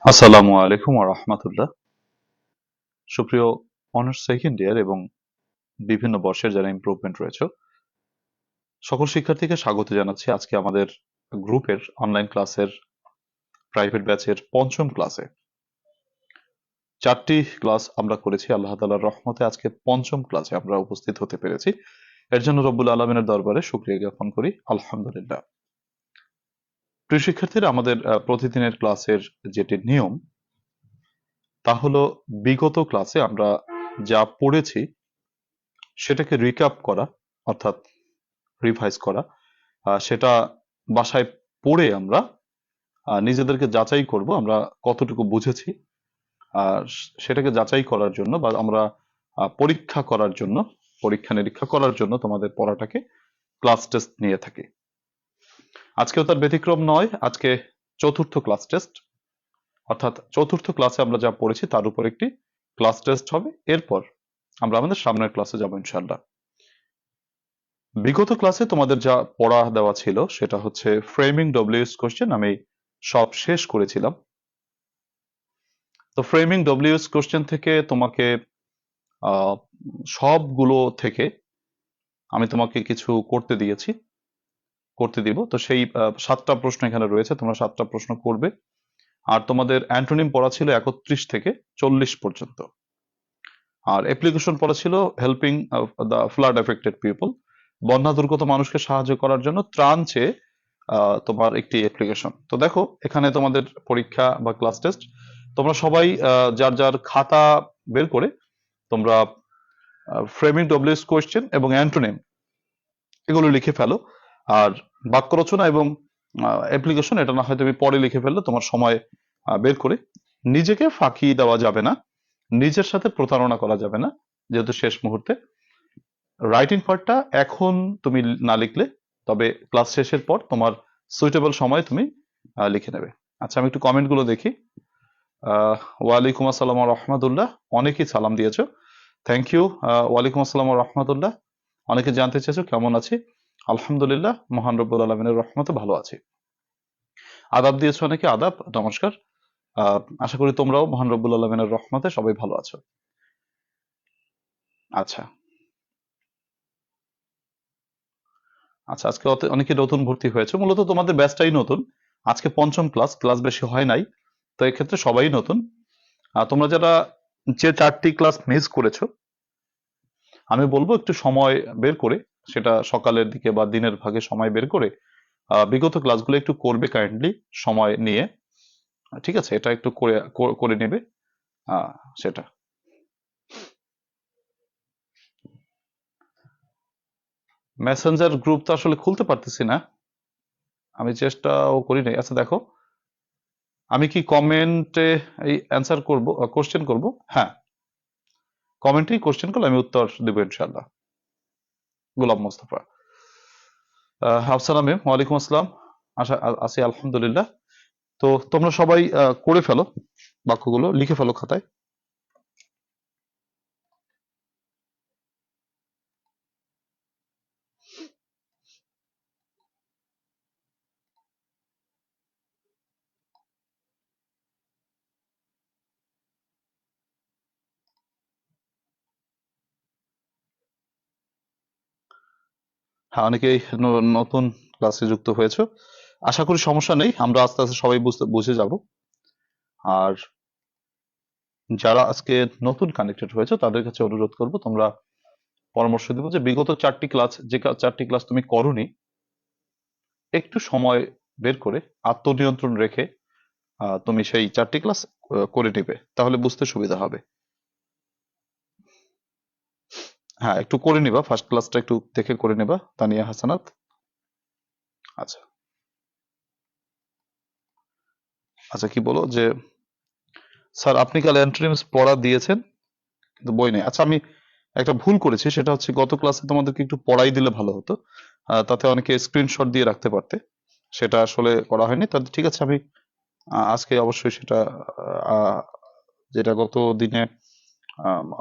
আসসালামু আলাইকুম ওয়া রাহমাতুল্লাহ। সুপ্রিয় অনার্স সেকেন্ড ইয়ার এবং বিভিন্ন বর্ষের যারা ইমপ্রুভমেন্ট রয়েছে সকল শিক্ষার্থীকে স্বাগত জানাচ্ছি আজকে আমাদের গ্রুপের অনলাইন ক্লাসের প্রাইভেট ব্যাচের পঞ্চম ক্লাসে। 4টি ক্লাস আমরা করেছি, আল্লাহ তাআলার রহমতে আজকে পঞ্চম ক্লাসে আমরা উপস্থিত হতে পেরেছি। এর জন্য রব্বুল আলমিনের দরবারে শুকরিয়া জ্ঞাপন করি, আলহামদুলিল্লাহ। প্রিয় শিক্ষার্থীরা, আমাদের প্রতিদিনের ক্লাসের যেটি নিয়ম তা হলো বিগত ক্লাসে আমরা যা পড়েছি সেটাকে রিক্যাপ করা, অর্থাৎ রিভাইজ করা। সেটা বাসায় পড়ে আমরা নিজেদেরকে যাচাই করব আমরা কতটুকু বুঝেছি। আর সেটাকে যাচাই করার জন্য বা আমরা পরীক্ষা করার জন্য, পরীক্ষা নিরীক্ষা করার জন্য তোমাদের পড়াটাকে ক্লাস টেস্ট নিয়ে থাকি। আজকেও তার ব্যতিক্রম নয়। আজকে চতুর্থ ক্লাস টেস্ট, অর্থাৎ চতুর্থ ক্লাসে আমরা যা পড়েছি তার উপর একটি ক্লাস টেস্ট হবে। এরপর আমরা আমাদের সামনের ক্লাসে যাব ইনশাল্লাহ। বিগত ক্লাসে তোমাদের যা পড়া দেওয়া ছিল সেটা হচ্ছে ফ্রেমিং ডব্লিউএস কোশ্চেন, আমি সব শেষ করেছিলাম। তো ফ্রেমিং ডব্লিউএস কোশ্চেন থেকে তোমাকে আহ, সবগুলো থেকে আমি তোমাকে কিছু করতে দিয়েছি, করতে দিব। তো সেই 7টা প্রশ্ন এখানে রয়েছে, তোমরা 7টা প্রশ্ন করবে। আর তোমাদের অ্যান্টোনিম পড়া ছিল 31 থেকে 40 পর্যন্ত। আর অ্যাপ্লিকেশন পড়া ছিল helping the flood affected people, বন্যা দুর্গত মানুষকে সাহায্য করার জন্য ত্রাণ চেয়ে তোমার একটি অ্যাপ্লিকেশন। তো দেখো এখানে তোমাদের পরীক্ষা বা ক্লাস টেস্ট, তোমরা সবাই যার যার খাতা বের করে তোমরা ফ্রেমিং ডব্লিউএস কোয়েশ্চেন এবং অ্যান্টোনিম এগুলো লিখে ফেলো। আর বাক্য রচনা এবং অ্যাপ্লিকেশন এটা না হয় তুমি পরে লিখে ফেললে, তোমার সময় বের করে। নিজেকে ফাঁকি দেওয়া যাবে না, নিজের সাথে প্রতারণা করা যাবে না, যেহেতু শেষ মুহূর্তে। রাইটিং পার্টটা এখন তুমি না লিখলে, তবে ক্লাস শেষের পর তোমার সুইটেবল সময় তুমি লিখে নেবে। আচ্ছা, আমি একটু কমেন্ট গুলো দেখি। ওয়ালাইকুম আসসালাম রহমতুল্লাহ, অনেকেই সালাম দিয়েছো, থ্যাংক ইউ। ওয়ালাইকুম আসসালাম রহমতুল্লাহ। অনেকে জানতে চেয়েছো কেমন আছি। আলহামদুলিল্লাহ, মহান রব্বুল আলমিনের রহমতে ভালো আছি। আদাব দিয়েছো অনেকে, আদাব, নমস্কার। আশা করি তোমরাও মহান রব্বুল আলমিনের রহমতে সবাই ভালো আছো। আচ্ছা আচ্ছা, আজকে অনেকে নতুন ভর্তি হয়েছে, মূলত তোমাদের ব্যাচটাই নতুন। আজকে পঞ্চম ক্লাস, ক্লাস বেশি হয় নাই, তো এক্ষেত্রে সবাই নতুন। তোমরা যারা যে 4টি ক্লাস মিস করেছো, আমি বলবো একটু সময় বের করে, সেটা সকালের দিকে বা দিনের ভাগে সময় বের করে বিগত ক্লাসগুলো একটু করবে কাইন্ডলি, সময় নিয়ে। ঠিক আছে, এটা একটু করে করে নেবে আহ, সেটা। মেসেঞ্জার গ্রুপ তো আসলে খুলতে পারতেছি না, আমি চেষ্টাও করি নাই। আচ্ছা দেখো, আমি কি কমেন্টে এই অ্যান্সার করব, কোশ্চেন করব? হ্যাঁ, কমেন্টেই কোশ্চেন করলে আমি উত্তর দেবো ইনশাল্লাহ। গোলাম মোস্তফা, আফসানা ম্যাম, ওয়ালাইকুম আসসালাম। আছি আলহামদুলিল্লাহ। তো তোমরা সবাই করে ফেলো, বাক্যগুলো লিখে ফেলো খাতায়। হ্যাঁ, অনেকেই নতুন ক্লাসে যুক্ত হয়েছে, আশা করি সমস্যা নেই, আমরা আস্তে আস্তে সবাই বুঝে যাব। আর যারা আজকে নতুন কানেক্টেড হয়েছে তাদের কাছে অনুরোধ করব, তোমরা পরামর্শ দিব যে বিগত 4টি ক্লাস, যে 4টি ক্লাস তুমি করোনি, একটু সময় বের করে আত্মনিয়ন্ত্রণ রেখে তুমি সেই 4টি ক্লাস করে নিবে, তাহলে বুঝতে সুবিধা হবে। হ্যাঁ, একটু করে নিবা, ফার্স্ট ক্লাসটা একটু দেখে করে নিবা, তানিয়া হাসানাত। আচ্ছা আচ্ছা, কি বলো যে স্যার আপনি কাল অ্যান্টোনিমস পড়া দিয়েছেন কিন্তু বই নেই। আচ্ছা, আমি একটা ভুল করেছি, সেটা হচ্ছে গত ক্লাসে তোমাদেরকে একটু পড়াই দিলে ভালো হতো, তাতে অনেকে স্ক্রিনশট দিয়ে রাখতে পারতে, সেটা আসলে করা হয়নি। তাহলে ঠিক আছে, আমি আজকে অবশ্যই সেটা আহ, যেটা গত দিনে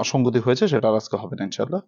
অসঙ্গতি হয়েছে সেটা আর আজকে হবে না ইনশাল্লাহ।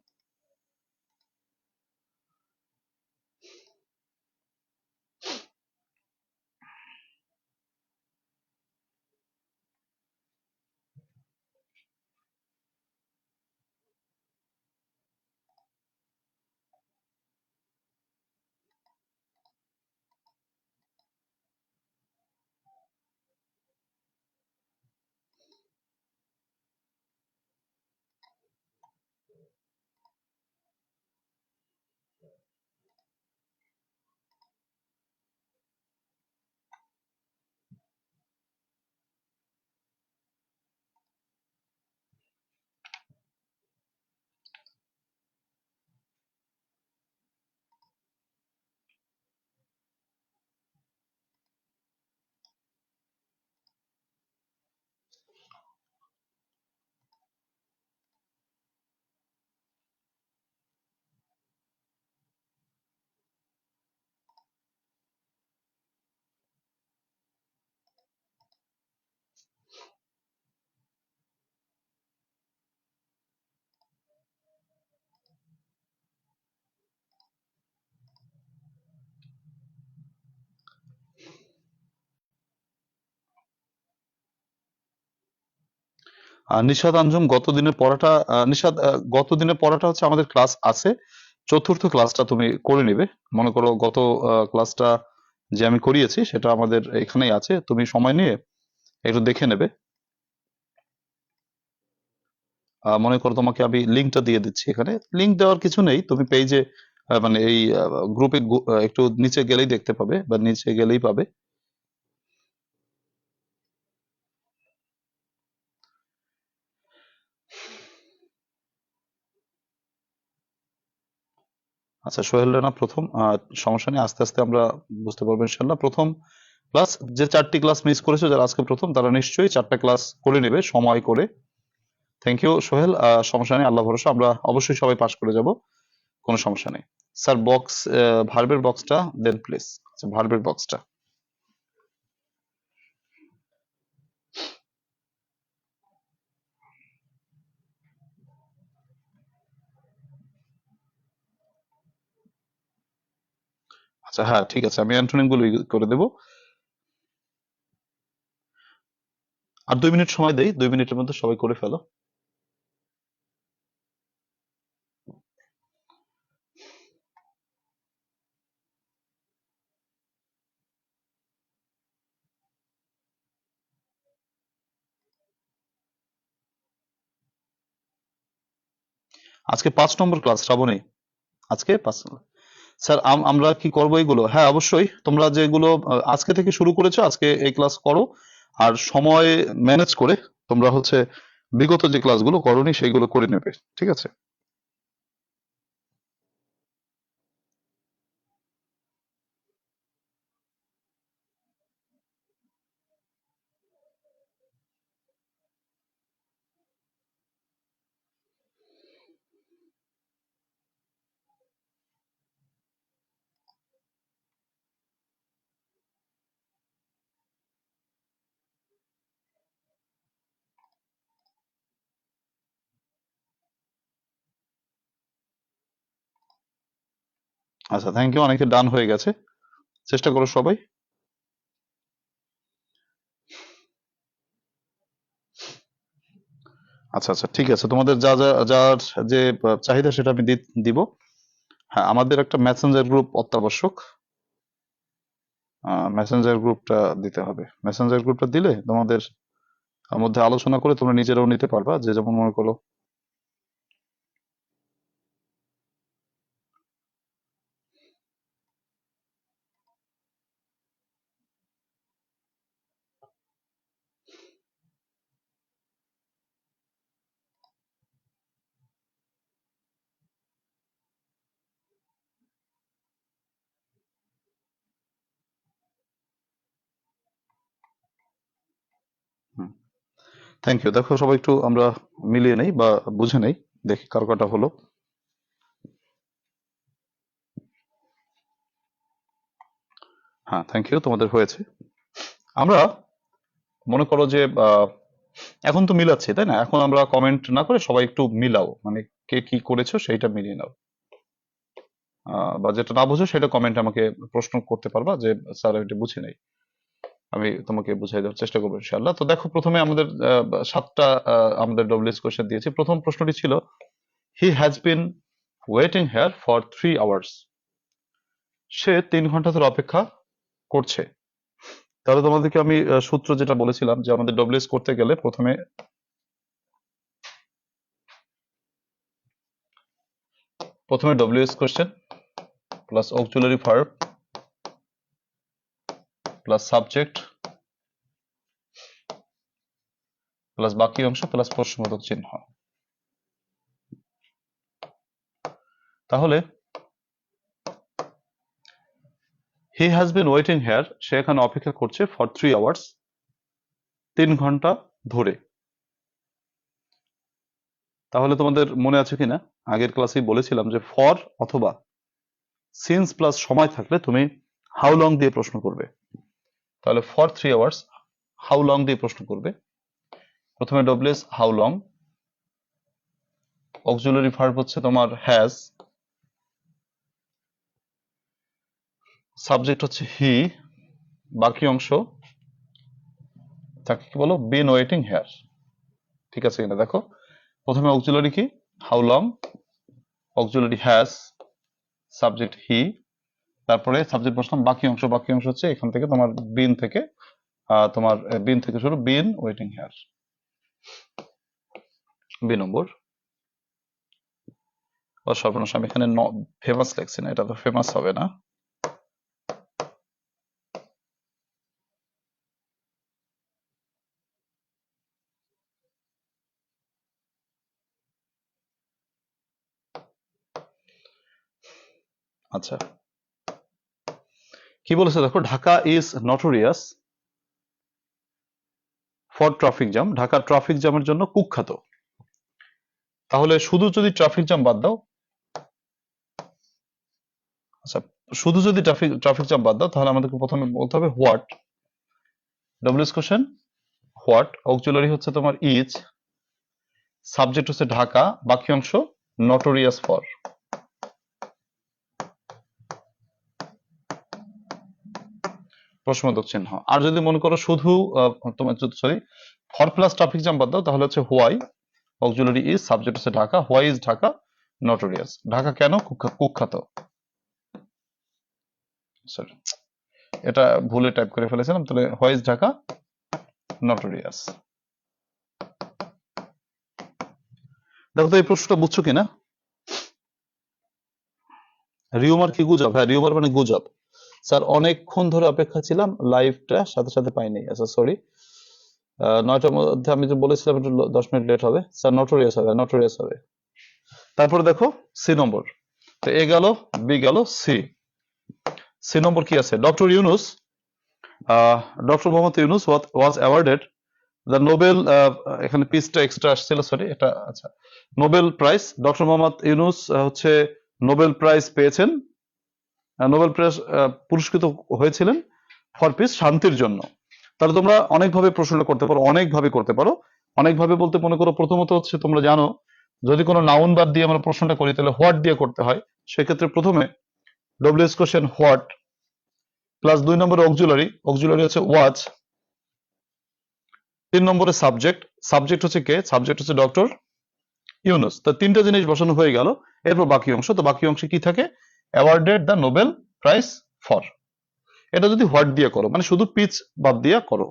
নিশাদ আঞ্জুম গত দিনের পড়াটা, নিশাদ গত দিনের পড়াটা হচ্ছে আমাদের ক্লাস আছে, চতুর্থ ক্লাসটা তুমি করে নিবে। মনে করো গত ক্লাসটা যে আমি করিয়েছি সেটা আমাদের এখানেই আছে, তুমি সময় নিয়ে একটু দেখে নেবে। মনে করো তোমাকে আমি লিঙ্কটা দিয়ে দিচ্ছি, এখানে লিঙ্ক দেওয়ার কিছু নেই, তুমি পেজে মানে এই গ্রুপে একটু নিচে গেলেই দেখতে পাবে, বা নিচে গেলেই পাবে। আচ্ছা সোহেল রানা প্রথম, সমস্যা নেই, আস্তে আস্তে আমরা বুঝতে পারবো ইনশাল্লাহ। প্রথম ক্লাস, যে 4টি ক্লাস মিস করেছো যারা আজকে প্রথম, তারা নিশ্চয়ই 4টা ক্লাস করে নেবে সময় করে। থ্যাংক ইউ সোহেল, সমস্যা নেই, আল্লাহ ভরসা, আমরা অবশ্যই সবাই পাশ করে যাব, কোনো সমস্যা নেই। স্যার বক্স, ভার্বের বক্সটা দেন প্লিজ। আচ্ছা ভার্বের বক্সটা, আচ্ছা হ্যাঁ ঠিক আছে, আমি অ্যান্টোনিম গুলো করে দেবো। আর 2 মিনিট সময় দেই, 2 মিনিটের মধ্যে সবাই করে ফেলো। আজকে 5 নম্বর ক্লাস শ্রাবণী, আজকে 5 নম্বর। স্যার আমরা কি করবো এগুলো? হ্যাঁ অবশ্যই, তোমরা যেগুলো আজকে থেকে শুরু করেছো আজকে এই ক্লাস করো, আর সময় ম্যানেজ করে তোমরা হচ্ছে বিগত যে ক্লাসগুলো করোনি সেইগুলো করে নেবে, ঠিক আছে? আচ্ছা থ্যাংক ইউ, অনেকে ডান হয়ে গেছে, চেষ্টা করো সবাই। আচ্ছা আচ্ছা ঠিক আছে, তোমাদের যা যা যার যে চাহিদা সেটা আমি দিব। হ্যাঁ আমাদের একটা মেসেঞ্জার গ্রুপ অত্যাবশ্যক, মেসেঞ্জার গ্রুপটা দিতে হবে। মেসেঞ্জার গ্রুপটা দিলে তোমাদের মধ্যে আলোচনা করে তোমরা নিজেরাও নিতে পারবা, যে যেমন মনে করো। থ্যাংক ইউ, দেখো সবাই একটু আমরা মিলিয়ে নেই বা বুঝে নেই, দেখি কার কটা হলো। হ্যাঁ থ্যাংক ইউ, তোমাদের হয়েছে। আমরা মনে করো যে এখন তো মিলাচ্ছি তাই না, এখন আমরা কমেন্ট না করে সবাই একটু মিলাও, মানে কে কি করেছো সেইটা মিলিয়ে নাও। বা যেটা না বুঝো সেটা কমেন্ট আমাকে প্রশ্ন করতে পারবা যে স্যার এটা বুঝি নাই, আমি তোমাকে বুঝাই দেওয়ার চেষ্টা করবো ইনশাআল্লাহ। তো দেখো প্রথমে আমাদের 7টা আমাদের ডব্লিউএস কোশ্চেন দিয়েছি। প্রথম প্রশ্নটি ছিল he has been waiting here for 3 hours, সে 3 ঘন্টা ধরে অপেক্ষা করছে। তাহলে তোমাদেরকে আমি সূত্র যেটা বলেছিলাম যে আমাদের ডব্লিউএস করতে গেলে প্রথমে WH question plus auxiliary verb plus subject plus বাকি অংশ প্লাস প্রশ্নবোধক চিহ্ন। তাহলে he has been waiting here, সে এখানে অপেক্ষা করছে ফর 3 আওয়ার্স, 3 ঘন্টা ধরে। তাহলে তোমাদের মনে আছে কিনা, আগের ক্লাসেই বলেছিলাম যে ফর অথবা সিন্স প্লাস সময় থাকলে তুমি হাউ লং দিয়ে প্রশ্ন করবে। তাহলে ফর 3 আওয়ার্স হাউ লং দিয়ে প্রশ্ন করবে। প্রথমে WS how long, auxiliary verb হচ্ছে তোমার হ্যাজ, সাবজেক্ট হচ্ছে হি, বাকি অংশ তাকে কি বলো, বিন ওয়েটিং হেয়ার। ঠিক আছে কিনা দেখো। প্রথমে অক্সিলারি কি, how long, auxiliary has, subject হি, তারপরে সাবজেক্ট বসলাম, বাকি অংশ হচ্ছে এখান থেকে তোমার বিন থেকে, তোমার বিন থেকে শুরু, বিন ওয়েটিং হেয়ার, বি নম্বর। ও সর্বনাশ, আমি এখানে ফেমাস লিখছি না, এটা তো ফেমাস হবে না। আচ্ছা, কি বলেছে দেখো, Dhaka is notorious for traffic jam, Dhaka traffic জ্যামের জন্য কুখ্যাত। তাহলে শুধু যদি ট্রাফিক জ্যাম বাদ দাও, আচ্ছা শুধু যদি ট্রাফিক জ্যাম বাদ দাও, তাহলে আমাদেরকে প্রথমে বলতে হবে what, WS question what, auxiliary হচ্ছে তোমার ইজ, সাবজেক্ট হচ্ছে ঢাকা, বাকি অংশ নটোরিয়াস ফর। প্রশ্নবোধক চিহ্ন। আর যদি মনে করো শুধু তোমার sorry for plus traffic jam বাদ দাও, তাহলে হচ্ছে হোয়াই, অক্সিলারি ইজ, সাবজেক্ট হচ্ছে Dhaka, why is Dhaka notorious, Dhaka কেন কুখ্যাত। সরি, এটা ভুলে টাইপ করে ফেলেছিলাম, তাহলে হোয়াই ইজ ঢাকা নটোরিয়াস। দেখো তো এই প্রশ্নটা বুঝছো কিনা। রিউমার কি গুজব? হ্যাঁ, রিউমার মানে গুজব। স্যার অনেকক্ষণ ধরে অপেক্ষা ছিলাম, লাইভটা সাথে সাথে পাইনি। আচ্ছা সরি, 9টার মধ্যে আমি যে বলেছিলাম একটু 10 মিনিট লেট হবে। স্যার নটোরিয়াস হবে, নটোরিয়াস হবে। তারপরে দেখো সি নম্বর, তো এ গেল, বি গেল, সি। সি নম্বর কি আছে, doctor Yunus, doctor Mohammad Yunus was awarded the Nobel, এখানে পিসটা এক্সট্রা আসছিল, সরি এটা, আচ্ছা Nobel prize, doctor Mohammad Yunus হচ্ছে নোবেল প্রাইজ পেয়েছেন, নোবেল প্রাইজ পুরস্কৃত হয়েছিলেন ফর পিস, শান্তির জন্য। তাহলে তোমরা অনেকভাবে প্রশ্নটা করতে পারো, অনেকভাবে করতে পারো। অনেকভাবে বলতে মনে করো, প্রথমত হচ্ছে তোমরা জানো যদি কোনো নাউন বাদ দিয়ে আমরা প্রশ্নটা করি তাহলে হোয়াট দিয়ে করতে হয়। সেক্ষেত্রে প্রথমে ডব্লিউএস কোশ্চেন হোয়াট প্লাস 2 নম্বরে অক্সিলারি, অক্সিলারি হচ্ছে ওয়াজ, 3 নম্বরে সাবজেক্ট, সাবজেক্ট হচ্ছে কে, সাবজেক্ট হচ্ছে ডক্টর ইউনুস। তো তিনটা জিনিস বসানো হয়ে গেল, এরপর বাকি অংশ, তো বাকি অংশে কি থাকে, awarded the Nobel prize for. এটা যদি হোয়াট দিয়ে করো, মানে শুধু পিচ বাদ দিয়ে করো।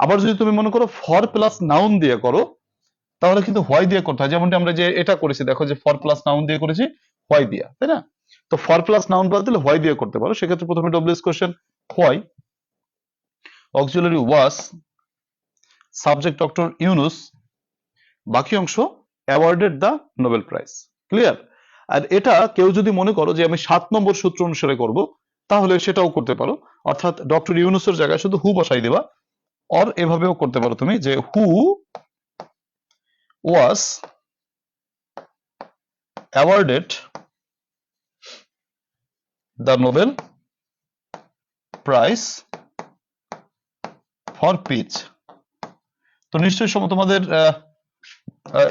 আবার যদি তুমি মনে করো ফর প্লাস নাউন দিয়ে করো, তাহলে কিন্তু হোয়াই দিয়ে করতে হয়, যেমনটি আমরা যে এটা করেছি দেখো, যে ফর প্লাস নাউন দিয়ে করেছি হোয়াই দিয়া, তাই না। তো ফর প্লাস নাউন বাদ দিলে হোয়াই দিয়ে করতে পারো। সেক্ষেত্রে প্রথমে WH question why, auxiliary was, subject doctor Yunus, বাকি অংশ awarded the Nobel prize. Clear. আর এটা কেউ যদি মনে করো যে আমি 7 নম্বর সূত্র অনুসারে করব, তাহলে সেটাও করতে পারো, অর্থাৎ ডক্টর ইউনুসের জায়গায় শুধু হু বসাই দেবা। অর এভাবেও করতে পারো তুমি, যে who was awarded the Nobel prize for peace. তো নিশ্চয়ই তোমাদের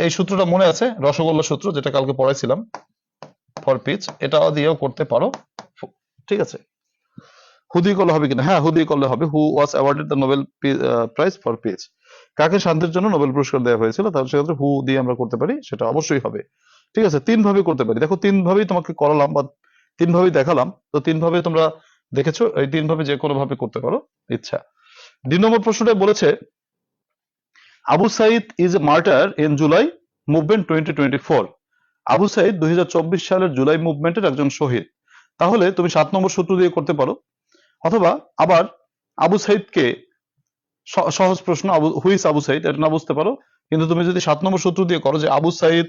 এই সূত্রটা মনে আছে, রসগোল্লা সূত্র, যেটা কালকে পড়াইছিলাম, ফর পিচ, এটা দিয়েও করতে পারো। ঠিক আছে, হু দিয়ে করলে হবে কিনা, হ্যাঁ হু দিয়ে করলে হবে। Who was awarded the Nobel prize for peace, কাকে শান্তির জন্য নোবেল পুরস্কার দেওয়া হয়েছিল, তাহলে সেক্ষেত্রে হু দিয়ে আমরা করতে পারি, সেটা অবশ্যই হবে। ঠিক আছে, 3 ভাবে করতে পারি। দেখো 3 ভাবেই তোমাকে করালাম বা 3 ভাবেই দেখালাম, তো 3 ভাবে তোমরা দেখেছো, এই 3 ভাবে যে কোনো ভাবে করতে পারো ইচ্ছা। 2 নম্বর প্রশ্নটা বলেছে Abu Sayeed is a martyr in July movement 2024। Abu Sayeed 2024 সালের জুলাই মুভমেন্টের একজন শহীদ। তাহলে তুমি 7 নম্বর সূত্র দিয়ে করতে পারো, অথবা আবার আবু সাইদকে, সহজ প্রশ্ন, হুইস আবু সাইদ, এটা না বুঝতে পারো, কিন্তু তুমি যদি 7 নম্বর সূত্র দিয়ে করো, যে আবু সাইদ,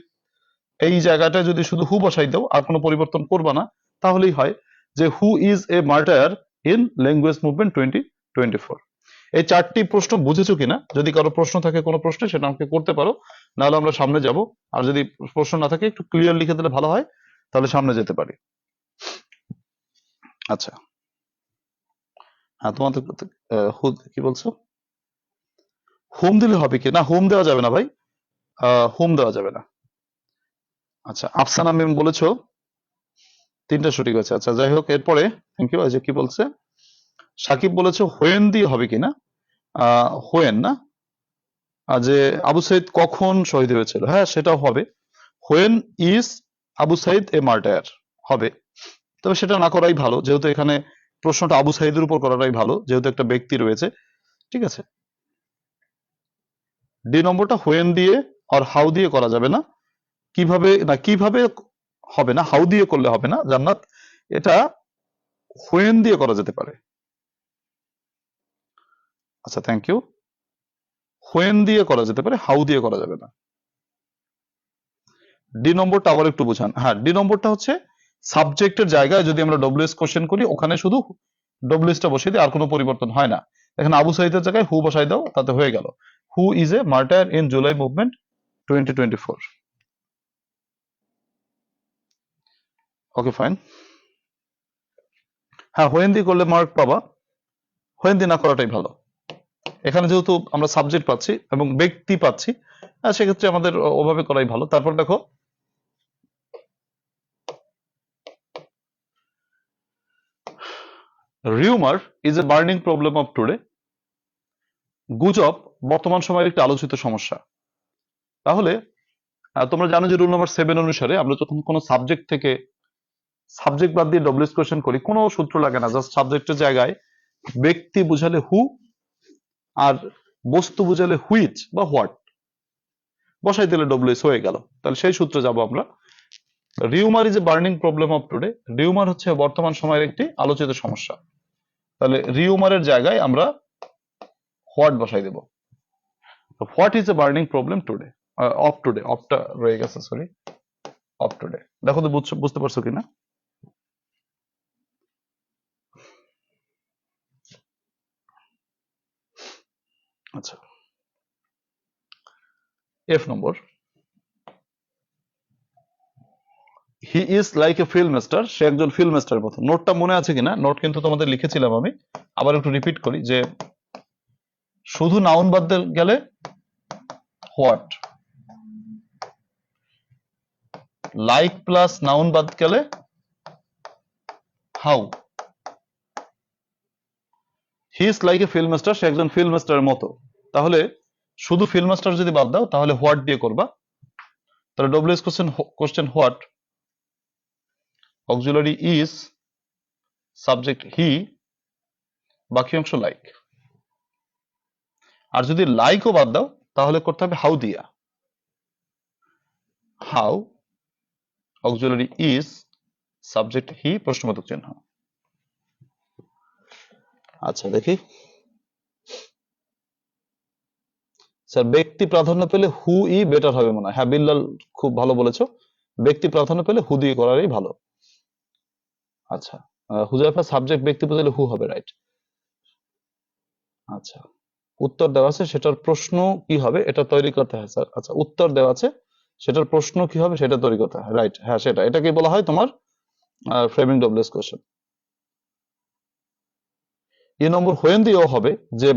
এই জায়গাটায় যদি শুধু হু বসাই দাও আর কোনো পরিবর্তন করবা না, তাহলেই হয় যে হু is a martyr in language movement 2024। এই 4টি প্রশ্ন বুঝেছো কিনা? যদি কারো প্রশ্ন থাকে কোনো প্রশ্নে, সেটা আমাকে করতে পারো, নাহলে আমরা সামনে যাব। আর যদি প্রশ্ন না থাকে একটু ক্লিয়ার লিখে দিলে ভালো হয়, তাহলে সামনে যেতে পারি। আচ্ছা, হ্যাঁ তোমাদের কি বলছো, হোম দিলে হবে কি না? হোম দেওয়া যাবে না ভাই, হোম দেওয়া যাবে না। আচ্ছা, আফসানা মেম বলেছো 3টা সঠিক আছে। আচ্ছা যাই হোক, এরপরে থ্যাংক ইউ। আচ্ছা কি বলছে, সাকিব বলেছো হোয়েন দিয়ে হবে কিনা, হোয়েন না, যে আবু সাইদ কখন শহীদ হয়েছিল, হ্যাঁ সেটাও হবে। হোয়েন ইজ আবু সাইদ এ মার্টায়ার হবে, তবে সেটা না করাই ভালো, যেহেতু এখানে প্রশ্নটা আবু সাইদের উপর করাটাই ভালো, যেহেতু একটা ব্যক্তি রয়েছে। ঠিক আছে, ডি নম্বরটা হোয়েন দিয়ে আর হাউ দিয়ে করা যাবে না। কিভাবে হবে না, হাউ দিয়ে করলে হবে না জান্নাত, এটা হোয়েন দিয়ে করা যেতে পারে। আচ্ছা থ্যাংক ইউ, হোয়েন দিয়ে করা যেতে পারে, হাউ দিয়ে করা যাবে না। ডি নম্বরটা আবার একটু বোঝান। হ্যাঁ, ডি নম্বরটা হচ্ছে সাবজেক্টের জায়গায় যদি আমরা ডব্লিউএস কোশ্চেন করি, ওখানে শুধু ডব্লিউএসটা বসিয়ে দিই, আর কোনো পরিবর্তন হয় না। এখানে আবু সাইদের জায়গায় হু বসাই দাও, তাতে হয়ে গেল। Who is a martyr in July movement 2024। Okay fine. হ্যাঁ, হোয়েন দিয়ে করলে মার্ক পাবা, হোয়েন দিয়ে না করাটাই ভালো। এখানে যেহেতু আমরা সাবজেক্ট পাচ্ছি এবং ব্যক্তি পাচ্ছি, সেক্ষেত্রে আমাদের ওভাবে করাই ভালো। তারপর দেখো, rumour is a burning problem of today. গুজব বর্তমান সময়ের একটি আলোচিত সমস্যা। তাহলে তোমরা জানো যে রুল নাম্বার 7 অনুসারে আমরা যখন কোনো সাবজেক্ট থেকে সাবজেক্ট বাদ দিয়ে ডব্লিউএস কোশ্চেন করি, কোনো সূত্র লাগে না, জাস্ট সাবজেক্টের জায়গায় ব্যক্তি বুঝালে হু আর বস্তু বুঝালে হুইচ বা হোয়াট বসাই দিলে ডব্লিউএস হয়ে গেল। তাহলে সেই সূত্রে যাব আমরা। Rumour is a burning problem of today. Rumour হচ্ছে বর্তমান সময়ের একটি আলোচিত সমস্যা। তাহলে রিউমারের জায়গায় আমরা হোয়াট বসাই দেব। What is a burning problem today, of today, অফটা রয়ে গেছে, সরি, অফ টুডে। দেখো তো বুঝতে পারছো কিনা। আচ্ছা, F number, he is like a film star. সে একজন ফিল্ম স্টারের মতো। নোটটা মনে আছে কিনা? নোট কিন্তু তোমাদের লিখেছিলাম আমি, আবার একটু রিপিট করি যে শুধু নাউন বাদ গেলে হোয়াট, লাইক প্লাস নাউন বাদ গেলে how. He is like a film star, সে একজন ফিল্ম স্টারের মতো। তাহলে শুধু ফিল্ম স্টার যদি বাদ দাও, তাহলে হোয়াট দিয়ে করবা। তাহলে WS question what, auxiliary is, subject he, বাকি অংশ লাইক। আর যদি লাইকও বাদ দাও, তাহলে করতে হবে হাউ দিয়া। হাউ, অক্সিলারি ইজ, সাবজেক্ট হি, প্রশ্নবোধক চিহ্ন। আচ্ছা দেখি, স্যার ব্যক্তি প্রাধান্য পেলে হু ই বেটার হবে মনে হয়। হ্যাঁ বিল্লাল, খুব ভালো বলেছো, ব্যক্তি প্রাধান্য পেলে হু দিয়ে করারই ভালো। আচ্ছা, হুজাইফা সাবজেক্ট ব্যক্তি বোঝালে হু হবে, রাইট। আচ্ছা, উত্তর দেওয়া আছে, সেটার প্রশ্ন কি হবে এটা তৈরি করতে হয় স্যার। আচ্ছা, উত্তর দেওয়া আছে, সেটার প্রশ্ন কি হবে সেটা তৈরি করতে হয়, রাইট। হ্যাঁ সেটা, এটাকে বলা হয় তোমার ফ্রেমিং ডব্লিউএস কোশ্চেন। এই নম্বর হোয়েন দিয়েও হবে যে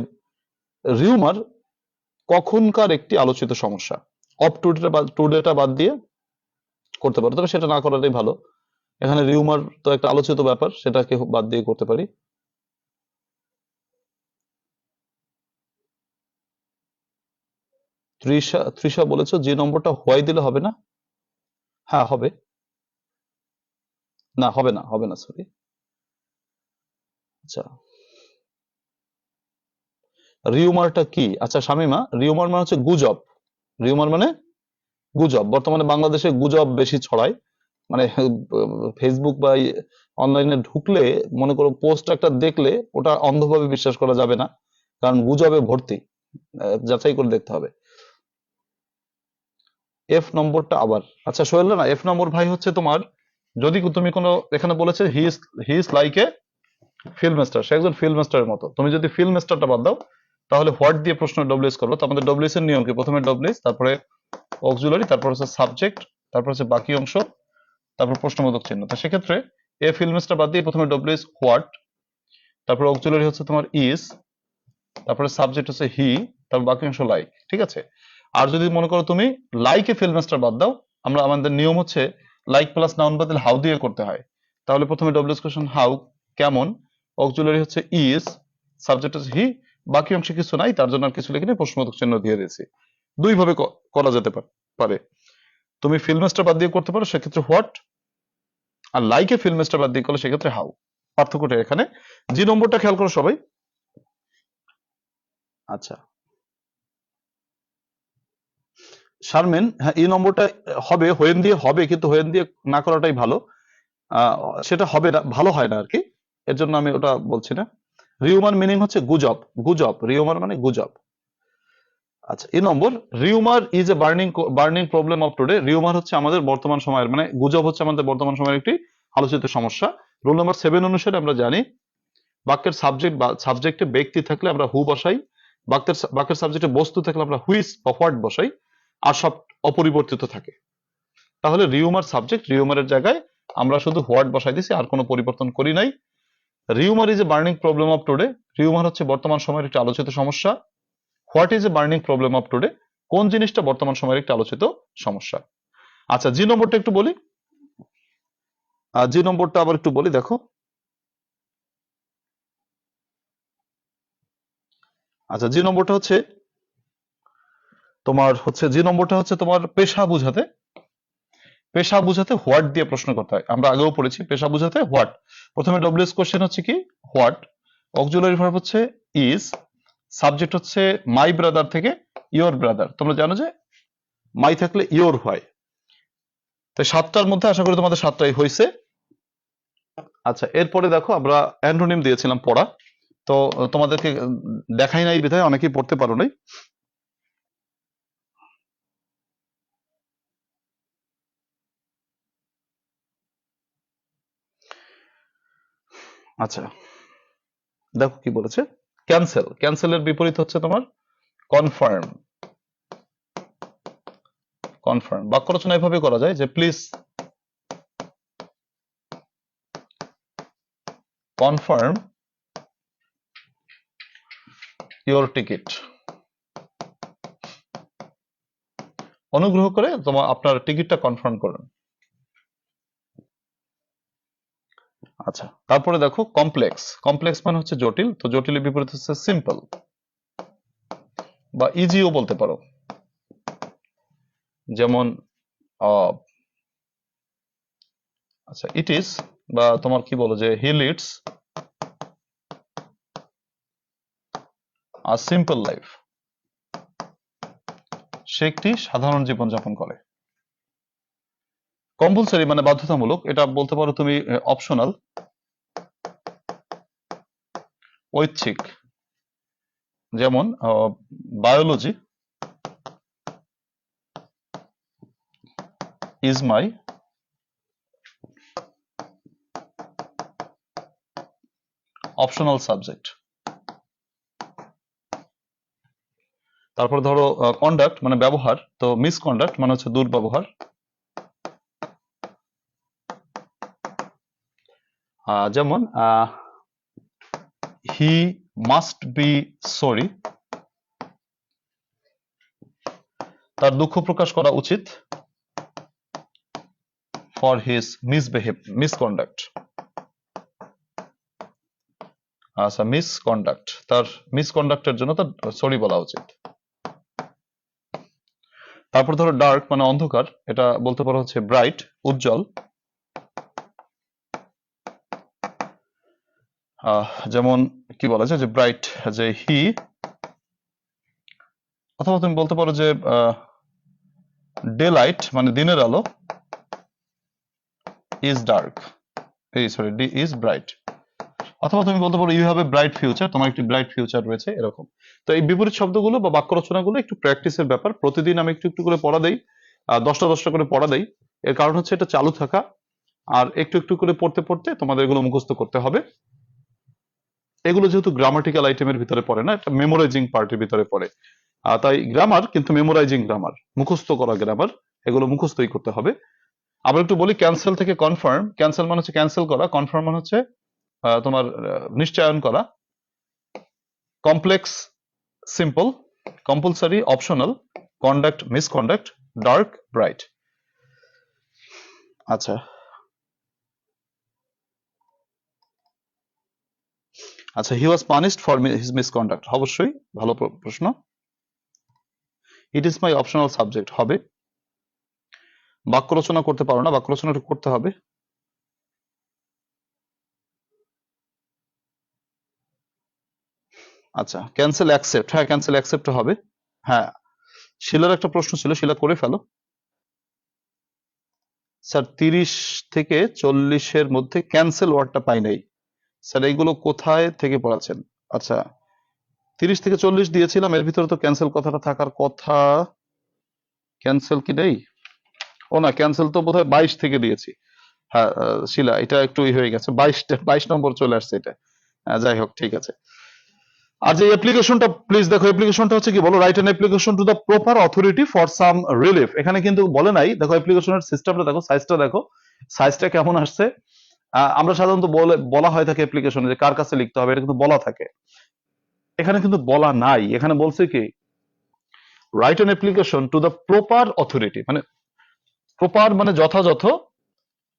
রিউমার কখনকার একটি আলোচিত সমস্যা। অফ টুডেটা বাদ দিয়ে করতে পারো, তবে সেটা না করাটাই ভালো। এখানে রিউমার তো একটা আলোচিত ব্যাপার, সেটাকে বাদ দিয়ে করতে পারি। তৃষা বলেছো যে নম্বরটা হোয়াই দিলে হবে না। হ্যাঁ হবে না, হবে না, সরি। আচ্ছা, রিউমারটা কি? আচ্ছা শামিমা, রিউমার মানে হচ্ছে গুজব। রিউমার মানে গুজব। বর্তমানে বাংলাদেশে গুজব বেশি ছড়ায়, মানে ফেসবুক বা অনলাইনে ঢুকলে মনে করো পোস্ট একটা দেখলে ওটা অন্ধভাবে বিশ্বাস করা যাবে না, কারণ গুজবে ভর্তি, যাচাই করে দেখতে হবে। এফ নম্বরটা আবার, আচ্ছা সোহেল না, এফ নম্বর ভাই হচ্ছে তোমার, যদি তুমি কোনো, এখানে বলেছে he is like a film star, সে একজন ফিল্ম স্টারের মতো। তুমি যদি ফিল্ম স্টারটা বাদ দাও, তাহলে হোয়াট দিয়ে প্রশ্ন ডব্লিউএস করবো। তো আমাদের ডব্লিউএস এর নিয়ম কি? প্রথমে ডব্লিউএস, তারপরে অক্সিলারি, তারপর হচ্ছে সাবজেক্ট, তারপর হচ্ছে বাকি অংশ, তারপর প্রশ্নবোধক চিহ্ন। তো সেক্ষেত্রে এ ফিল্ম স্টার বাদ দিয়ে প্রথমে ডব্লিউএস হোয়াট, তারপর অক্সিলারি হচ্ছে তোমার ইজ, তারপরে সাবজেক্ট হচ্ছে হি, তারপর বাকি অংশ লাইক। ঠিক আছে। আর যদি মনে করো তুমি লাইকে ফিল্ম স্টার বাদ দাও, আমাদের নিয়ম হচ্ছে লাইক প্লাস নাউন বাদ দিলে হাউ দিয়ে করতে হয়। তাহলে প্রথমে ডব্লিউএস কোশ্চেন হাউ, কেমন, অক্সিলারি হচ্ছে ইজ, সাবজেক্ট হচ্ছে হি, বাকি অংশে কিছু নাই, তার জন্য আর কিছু লিখিনি, প্রশ্নবোধক চিহ্ন দিয়ে দিয়েছি। দুই ভাবে করা যেতে পারে। তুমি ফিল্মস্টার বাদ দিয়ে করতে পারো, সেক্ষেত্রে হোয়াট, আর লাইকে ফিল্মস্টার বাদ দিয়ে করলে সেক্ষেত্রে হাউ। পার্থক্যটা এখানে। জি নম্বরটা খেয়াল করো সবাই। আচ্ছা শারমিন, হ্যাঁ এই নম্বরটা হবে, হোয়েন দিয়ে হবে, কিন্তু হোয়েন দিয়ে না করাটাই ভালো। সেটা হবে না, ভালো হয় না আর কি, এর জন্য আমি ওটা বলছি না। রিউমার মিনিং হচ্ছে গুজব, গুজব, রিউমার মানে গুজব। আচ্ছা এই number, rumour is a burning problem of today. Rumour হচ্ছে আমাদের বর্তমান সময়ের, মানে গুজব হচ্ছে আমাদের বর্তমান সময়ের একটি আলোচিত সমস্যা। রুল নাম্বার 7 অনুসারে আমরা জানি বাক্যের সাবজেক্ট বা সাবজেক্টে ব্যক্তি থাকলে আমরা হু বসাই, বাক্যের সাবজেক্টে বস্তু থাকলে আমরা হুইচ বা হোয়াট বসাই, আর সব অপরিবর্তিত থাকে। তাহলে রিউমার সাবজেক্ট, রিউমারের জায়গায় আমরা শুধু হোয়াট বসাই দিছি, আর কোনো পরিবর্তন করি নাই। Rumour is a burning problem of today. Rumour হচ্ছে বর্তমান সময়ের একটি আলোচিত সমস্যা। What is a burning problem of today, কোন জিনিসটা বর্তমান সময়ের একটি আলোচিত সমস্যা। আচ্ছা জি নম্বরটা একটু বলি, জি নম্বরটা আবার একটু বলি, দেখো। আচ্ছা জি নম্বরটা হচ্ছে তোমার পেশা বুঝাতে, পেশা বুঝাতে হোয়াট দিয়ে প্রশ্ন করতে হয়। আমরা আগেও পড়েছি পেশা বুঝাতে হোয়াট। প্রথমে ডব্লিউএস কোশ্চেন হচ্ছে কি হোয়াট, অক্সিলারি ভার্ব হচ্ছে ইজ, সাবজেক্ট হচ্ছে মাই ব্রাদার থেকে ইয়োর ব্রাদার। তোমরা জানো যে মাই থাকলে ইয়োর হয়। তাই 7টার মধ্যে আশা করি তোমাদের 7টাই হয়েছে। আচ্ছা এরপরে দেখো আমরা অ্যান্টোনিম দিয়েছিলাম পড়া, তো তোমাদেরকে দেখাই নাই বিধায় অনেকেই পড়তে পারো নাই। আচ্ছা দেখো কি বলেছে, ক্যান্সেল, ক্যান্সেলের বিপরীত হচ্ছে তোমার কনফার্ম। কনফার্ম বাক্য রচনা এভাবে করা যায় যে প্লিজ কনফার্ম ইওর টিকিট। অনুগ্রহ করে আপনার টিকিটটা কনফার্ম করুন। আচ্ছা তারপরে দেখো কমপ্লেক্স, কমপ্লেক্স মানে হচ্ছে জটিল, তো জটিলের বিপরীত হচ্ছে সিম্পল বা ইজিও বলতে পারো। যেমন আচ্ছা ইট ইজ, বা তোমার কি বলো যে he leads a simple life, সে একটি সাধারণ জীবন যাপন করে। কম্পালসারি মানে বাধ্যতামূলক, এটা বলতে পারো তুমি অপশনাল। ঐচ্ছিক, যেমন biology is my optional subject. তারপর ধরো কন্ডাক্ট মানে ব্যবহার, তো মিসকন্ডাক্ট মানে হচ্ছে দুর্ব্যবহার। যেমন হি মাস্ট বি সরি, তার দুঃখ প্রকাশ করা উচিত ফর হিজ মিসকন্ডাক্ট। আচ্ছা মিসকন্ডাক্ট, তার মিসকন্ডাক্টের জন্য তার সরি বলা উচিত। তারপর ধরো ডার্ক মানে অন্ধকার, এটা বলতে পারো হচ্ছে ব্রাইট, উজ্জ্বল। যেমন কি বলা যায় যে ব্রাইট, যে হি, অথবা তুমি বলতে পারো যে ডে লাইট মানে দিনের আলো, ইজ ডার্ক, এই সরি ডি ইজ ব্রাইট। অথবা তুমি বলতে পারো you have a bright future, তোমার একটি ব্রাইট ফিউচার রয়েছে, এরকম। তো এই বিপরীত শব্দগুলো বা বাক্য রচনাগুলো একটু প্র্যাকটিসের ব্যাপার। প্রতিদিন আমি একটু একটু করে পড়া দেই, 10টা করে পড়া দেই। এর কারণ হচ্ছে এটা চালু থাকা, আর একটু একটু করে পড়তে পড়তে তোমাদের এগুলো মুখস্থ করতে হবে। এগুলো যেহেতু গ্রামাটিক্যাল আইটেমের ভিতরে পড়ে না, এটা মেমোরাইজিং পার্টের ভিতরে পড়ে, তাই গ্রামার কিন্তু মেমোরাইজিং গ্রামার, মুখস্থ করা গ্রামার, এগুলো মুখস্থই করতে হবে। আবার একটু বলি ক্যান্সেল থেকে কনফার্ম, ক্যান্সেল মানে হচ্ছে ক্যান্সেল করা, কনফার্ম মানে হচ্ছে তোমার নিশ্চয়ন করা। Complex simple, compulsory optional, conduct misconduct, dark bright. আচ্ছা আচ্ছা, he was punished for his misconduct, অবশ্যই ভালো প্রশ্ন। It is my optional subject, হবে। বাক্য রচনা করতে পারো না, বাক্য রচনা করতে হবে। আচ্ছা, ক্যান্সেল অ্যাকসেপ্ট, হ্যাঁ ক্যান্সেল অ্যাকসেপ্ট হবে। হ্যাঁ, শিলার একটা প্রশ্ন ছিল, শিলা করে ফেলো। স্যার 30 থেকে 40-এর মধ্যে ক্যান্সেল ওয়ার্ডটা পাই নাই স্যার, এইগুলো কোথায় থেকে পড়াচ্ছেন? আচ্ছা, 30 থেকে 40 দিয়েছিলাম, এর ভিতরে তো ক্যান্সেল কথাটা থাকার কথা। ক্যান্সেল কি নেই? ও না, ক্যান্সেল তো বোধহয় 22 থেকে দিয়েছি। হ্যাঁ শিলা, এটা একটু হয়ে গেছে, 22 নম্বর চলে আসছে এটা। যাই হোক, ঠিক আছে। আর যে অ্যাপ্লিকেশনটা প্লিজ দেখো, অ্যাপ্লিকেশনটা হচ্ছে কি বলো, write an application to the proper authority for some relief. এখানে কিন্তু বলে নাই, দেখো অ্যাপ্লিকেশনের সিস্টেমটা দেখো, সাইজটা দেখো, সাইজটা কেমন আসছে। আমরা সাধারণত বলা হয় থাকে অ্যাপ্লিকেশনে যে কার কাছে লিখতে হবে, এটা কিন্তু বলা থাকে, এখানে কিন্তু বলা নাই। এখানে বলছে কি, write an application to the proper authority, মানে প্রপার মানে যথাযথ,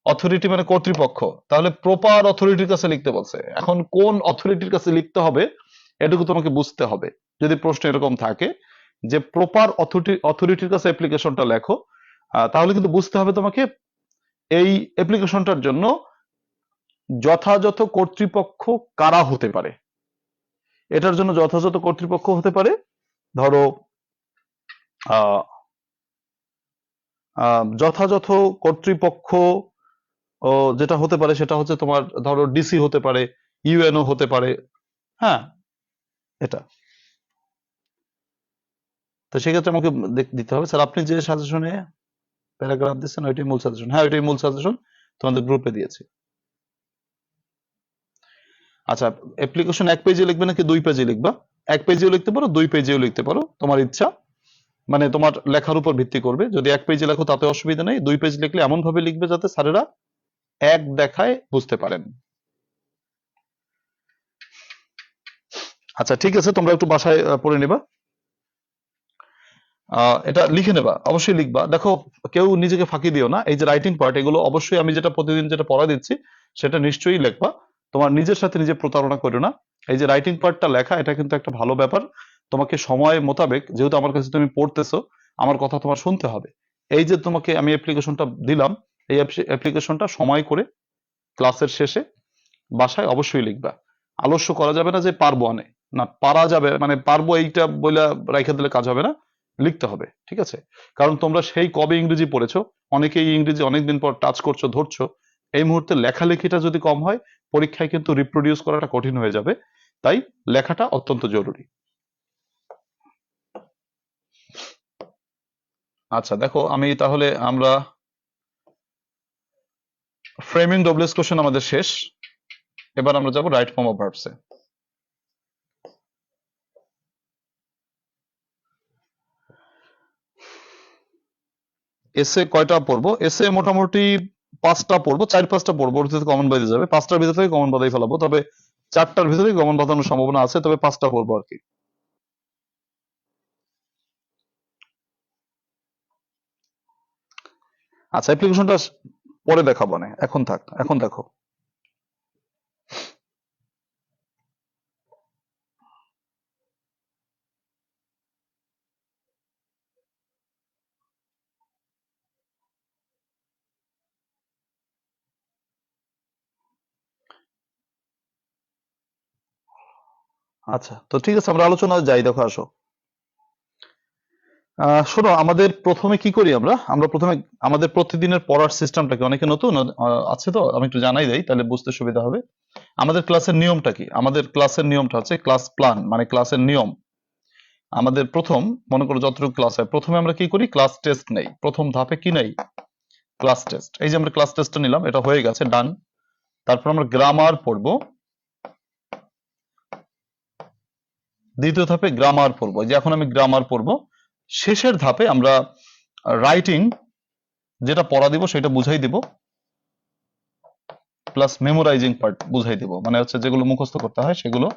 অথরিটি মানে কর্তৃপক্ষ, তাহলে প্রপার অথরিটির কাছে লিখতে বলছে। এখন কোন অথরিটির কাছে লিখতে হবে এটুকু তোমাকে বুঝতে হবে। যদি প্রশ্ন এরকম থাকে যে প্রপার অথরিটির কাছে অ্যাপ্লিকেশনটা লেখো, তাহলে কিন্তু বুঝতে হবে তোমাকে এই অ্যাপ্লিকেশনটার জন্য যথাযথ কর্তৃপক্ষ কারা হতে পারে। এটার জন্য যথাযথ কর্তৃপক্ষ হতে পারে, ধরো যথাযথ কর্তৃপক্ষ যেটা হতে পারে সেটা হচ্ছে তোমার, ধরো ডিসি হতে পারে, ইউএনও হতে পারে। হ্যাঁ, এটা তো সেক্ষেত্রে আমাকে দিতে হবে। স্যার আপনি যে সাজেশনে প্যারাগ্রাফ দিচ্ছেন ওইটাই মূল সাজেশন? হ্যাঁ, ওইটাই মূল সাজেশন, তোমাদের গ্রুপে দিয়েছি। আচ্ছা, অ্যাপ্লিকেশন 1 পেজে লিখবে নাকি 2 পেজে লিখবা? 1 পেজেও লিখতে পারো, 2 পেজেও লিখতে পারো, তোমার ইচ্ছা, মানে তোমার লেখার উপর ভিত্তি করবে। যদি 1 পেজে লেখো তাতে অসুবিধা নেই, 2 পেজ লিখলে এমন ভাবে লিখবে যাতে স্যারেরা এক দেখায় বুঝতে পারেন। আচ্ছা ঠিক আছে, তোমরা একটু বাসায় পড়ে নেবা, এটা লিখে নেবা, অবশ্যই লিখবা। দেখো কেউ নিজেকে ফাঁকি দিও না, এই যে রাইটিং পার্ট, এগুলো অবশ্যই আমি যেটা প্রতিদিন যেটা পড়া দিচ্ছি সেটা নিশ্চয়ই লিখবা। তোমার নিজের সাথে নিজে প্রতারণা করো না। এই যে রাইটিং পার্টটা লেখা, এটা কিন্তু একটা ভালো ব্যাপার। তোমাকে সময় মোতাবেক, যেহেতু আমার কাছে তুমি পড়তেছো, আমার কথা তোমার শুনতে হবে। এই যে তোমাকে আমি অ্যাপ্লিকেশনটা দিলাম, এই অ্যাপ্লিকেশনটা সময় করে ক্লাসের শেষে বাসায় অবশ্যই লিখবা। আলস্য করা যাবে না যে পারবো না, পারা যাবে মানে পারবো এইটা বলে রাইখা দিলে কাজ হবে না, লিখতে হবে, ঠিক আছে? কারণ তোমরা সেই কবে ইংরেজি পড়েছো, অনেকেই ইংরেজি অনেকদিন পর টাচ করছো, ধরছো, এই মুহূর্তে লেখালেখিটা যদি কম হয়, পরীক্ষায় কিন্তু রিপ্রোডিউস করাটা কঠিন হয়ে যাবে। তাই লেখাটা অত্যন্ত জরুরি। আচ্ছা দেখো, আমি তাহলে আমরা ফ্রেমিং ডব্লিউএস কোশ্চেন আমাদের শেষ, এবার আমরা যাব রাইট ফর্ম অফ ভার্বসে। এসে কয়টা পড়বো? এসে মোটামুটি 5টা পড়বো, 4-5টা পড়বো, ওর থেকে কমন বাদে যাবে। 5টার ভিতর থেকে কমন বাদাই ফেলাবো, তবে 4টার ভিতরে কমন বাঁধানোর সম্ভাবনা আছে, তবে 5টা পড়বো আর কি। আচ্ছা, অ্যাপ্লিকেশনটা পরে দেখাবো না, এখন থাক, এখন দেখো। আচ্ছা তো ঠিক আছে, আমরা আলোচনা যাই, দেখো আসো। শোনো, আমাদের প্রথমে কি করি, আমরা আমরা প্রথমে আমাদের প্রতিদিনের পড়ার সিস্টেমটাকে, অনেকে নতুন আছে তো, আমি একটু জানাই দেই তাহলে বুঝতে সুবিধা হবে। আমাদের ক্লাসের নিয়মটা কি? আমাদের ক্লাসের নিয়মটা হচ্ছে ক্লাস প্ল্যান, মানে ক্লাসের নিয়ম। আমাদের প্রথম, মনে করো যতটুকু ক্লাস হয়, প্রথমে আমরা কি করি, ক্লাস টেস্ট নেই। প্রথম ধাপে কি নেই? Class test. এই যে আমরা ক্লাস টেস্টটা নিলাম, এটা হয়ে গেছে, ডান। তারপর আমরা গ্রামার পড়বো, দ্বিতীয় ধাপে গ্রামার পড়বো, যে এখন আমি গ্রামার পড়বো। শেষের ধাপে আমরা রাইটিং যেটা পড়া দিব সেটা বুঝাই দিব, প্লাস মেমোরাইজিং পার্ট বুঝাই দিব, মানে হচ্ছে যেগুলো মুখস্থ করতে হয় সেগুলো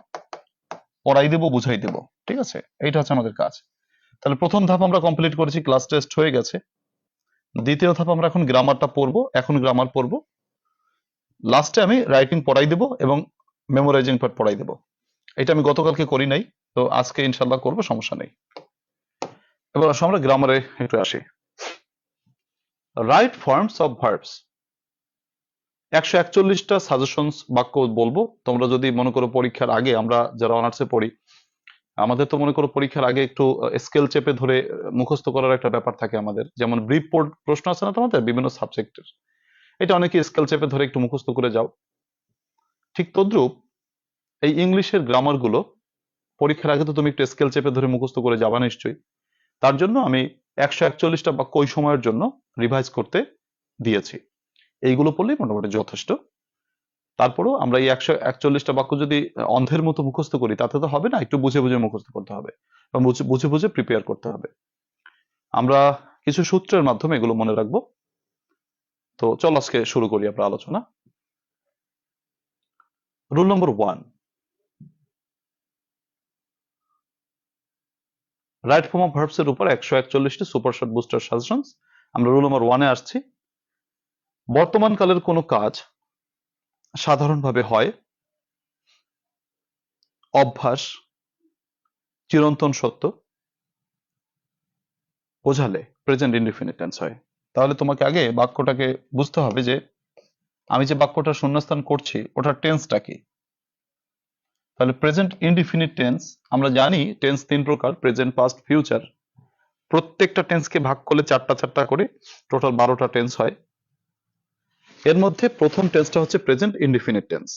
পড়াই দেব, বুঝাই দেব, ঠিক আছে? এইটা হচ্ছে আমাদের কাজ। তাহলে প্রথম ধাপ আমরা কমপ্লিট করেছি, ক্লাস টেস্ট হয়ে গেছে। দ্বিতীয় ধাপ আমরা এখন গ্রামারটা পড়বো, এখন গ্রামার পড়বো। লাস্টে আমি রাইটিং পড়াই দেব এবং মেমোরাইজিং পার্ট পড়াই দেব। এটা আমি গতকালকে করি নাই, তো আজকে ইনশাল্লাহ করবো, সমস্যা নেই। এবার আসো আমরা গ্রামারে একটু আসি। রাইট ফর্মস অফ ভার্বস, 141টা সাজেশনস বাক্য বলবো। তোমরা যদি মনে করো পরীক্ষার আগে, আমরা যারা অনার্সে পড়ি, আমাদের তো মনে করো পরীক্ষার আগে একটু স্কেল চেপে ধরে মুখস্থ করার একটা ব্যাপার থাকে আমাদের। যেমন ব্রিফ প্রশ্ন আছে না তোমাদের বিভিন্ন সাবজেক্টের, এটা অনেকে স্কেল চেপে ধরে একটু মুখস্থ করে যাও। ঠিক তদ্রুপ এই ইংলিশের গ্রামার গুলো পরীক্ষার আগে তো তুমি একটু স্কেল চেপে ধরে মুখস্থ করে যাবা নিশ্চয়ই। তার জন্য আমি 141টা বাক্য ওই সময়ের জন্য রিভাইজ করতে দিয়েছি। এইগুলো পড়লেই মোটামুটি যথেষ্ট। তারপরেও আমরা এই 141টা বাক্য যদি অন্ধের মতো মুখস্থ করি তাতে তো হবে না, একটু বুঝে বুঝে মুখস্থ করতে হবে বা বুঝে বুঝে প্রিপেয়ার করতে হবে। আমরা কিছু সূত্রের মাধ্যমে এগুলো মনে রাখবো। তো চল আজকে শুরু করি আমরা আলোচনা। Rule number 1, right form of verbs এর উপর 141টি সুপার শর্ট বুস্টার সাজেশনস। আমরা রুল নম্বর 1 এ আসছি। বর্তমান কালের কোনো কাজ সাধারণভাবে হয় অভ্যাস, চিরন্তন সত্য, বোঝালে প্রেজেন্ট ইনডিফিনিট টেন্স হয়। তাহলে তোমাকে আগে বাক্যটাকে বুঝতে হবে যে আমি যে বাক্যটা শূন্যস্থান করছি ওটার টেন্সটা কি। তাহলে প্রেজেন্ট ইনডিফিনিট টেন্স, আমরা জানি টেন্স 3 প্রকার, প্রেজেন্ট, পাস্ট, ফিউচার। প্রত্যেকটা টেন্সকে ভাগ করলে 4টা করে টোটাল 12টা টেন্স হয়। এর মধ্যে প্রথম টেন্সটা হচ্ছে present indefinite tense.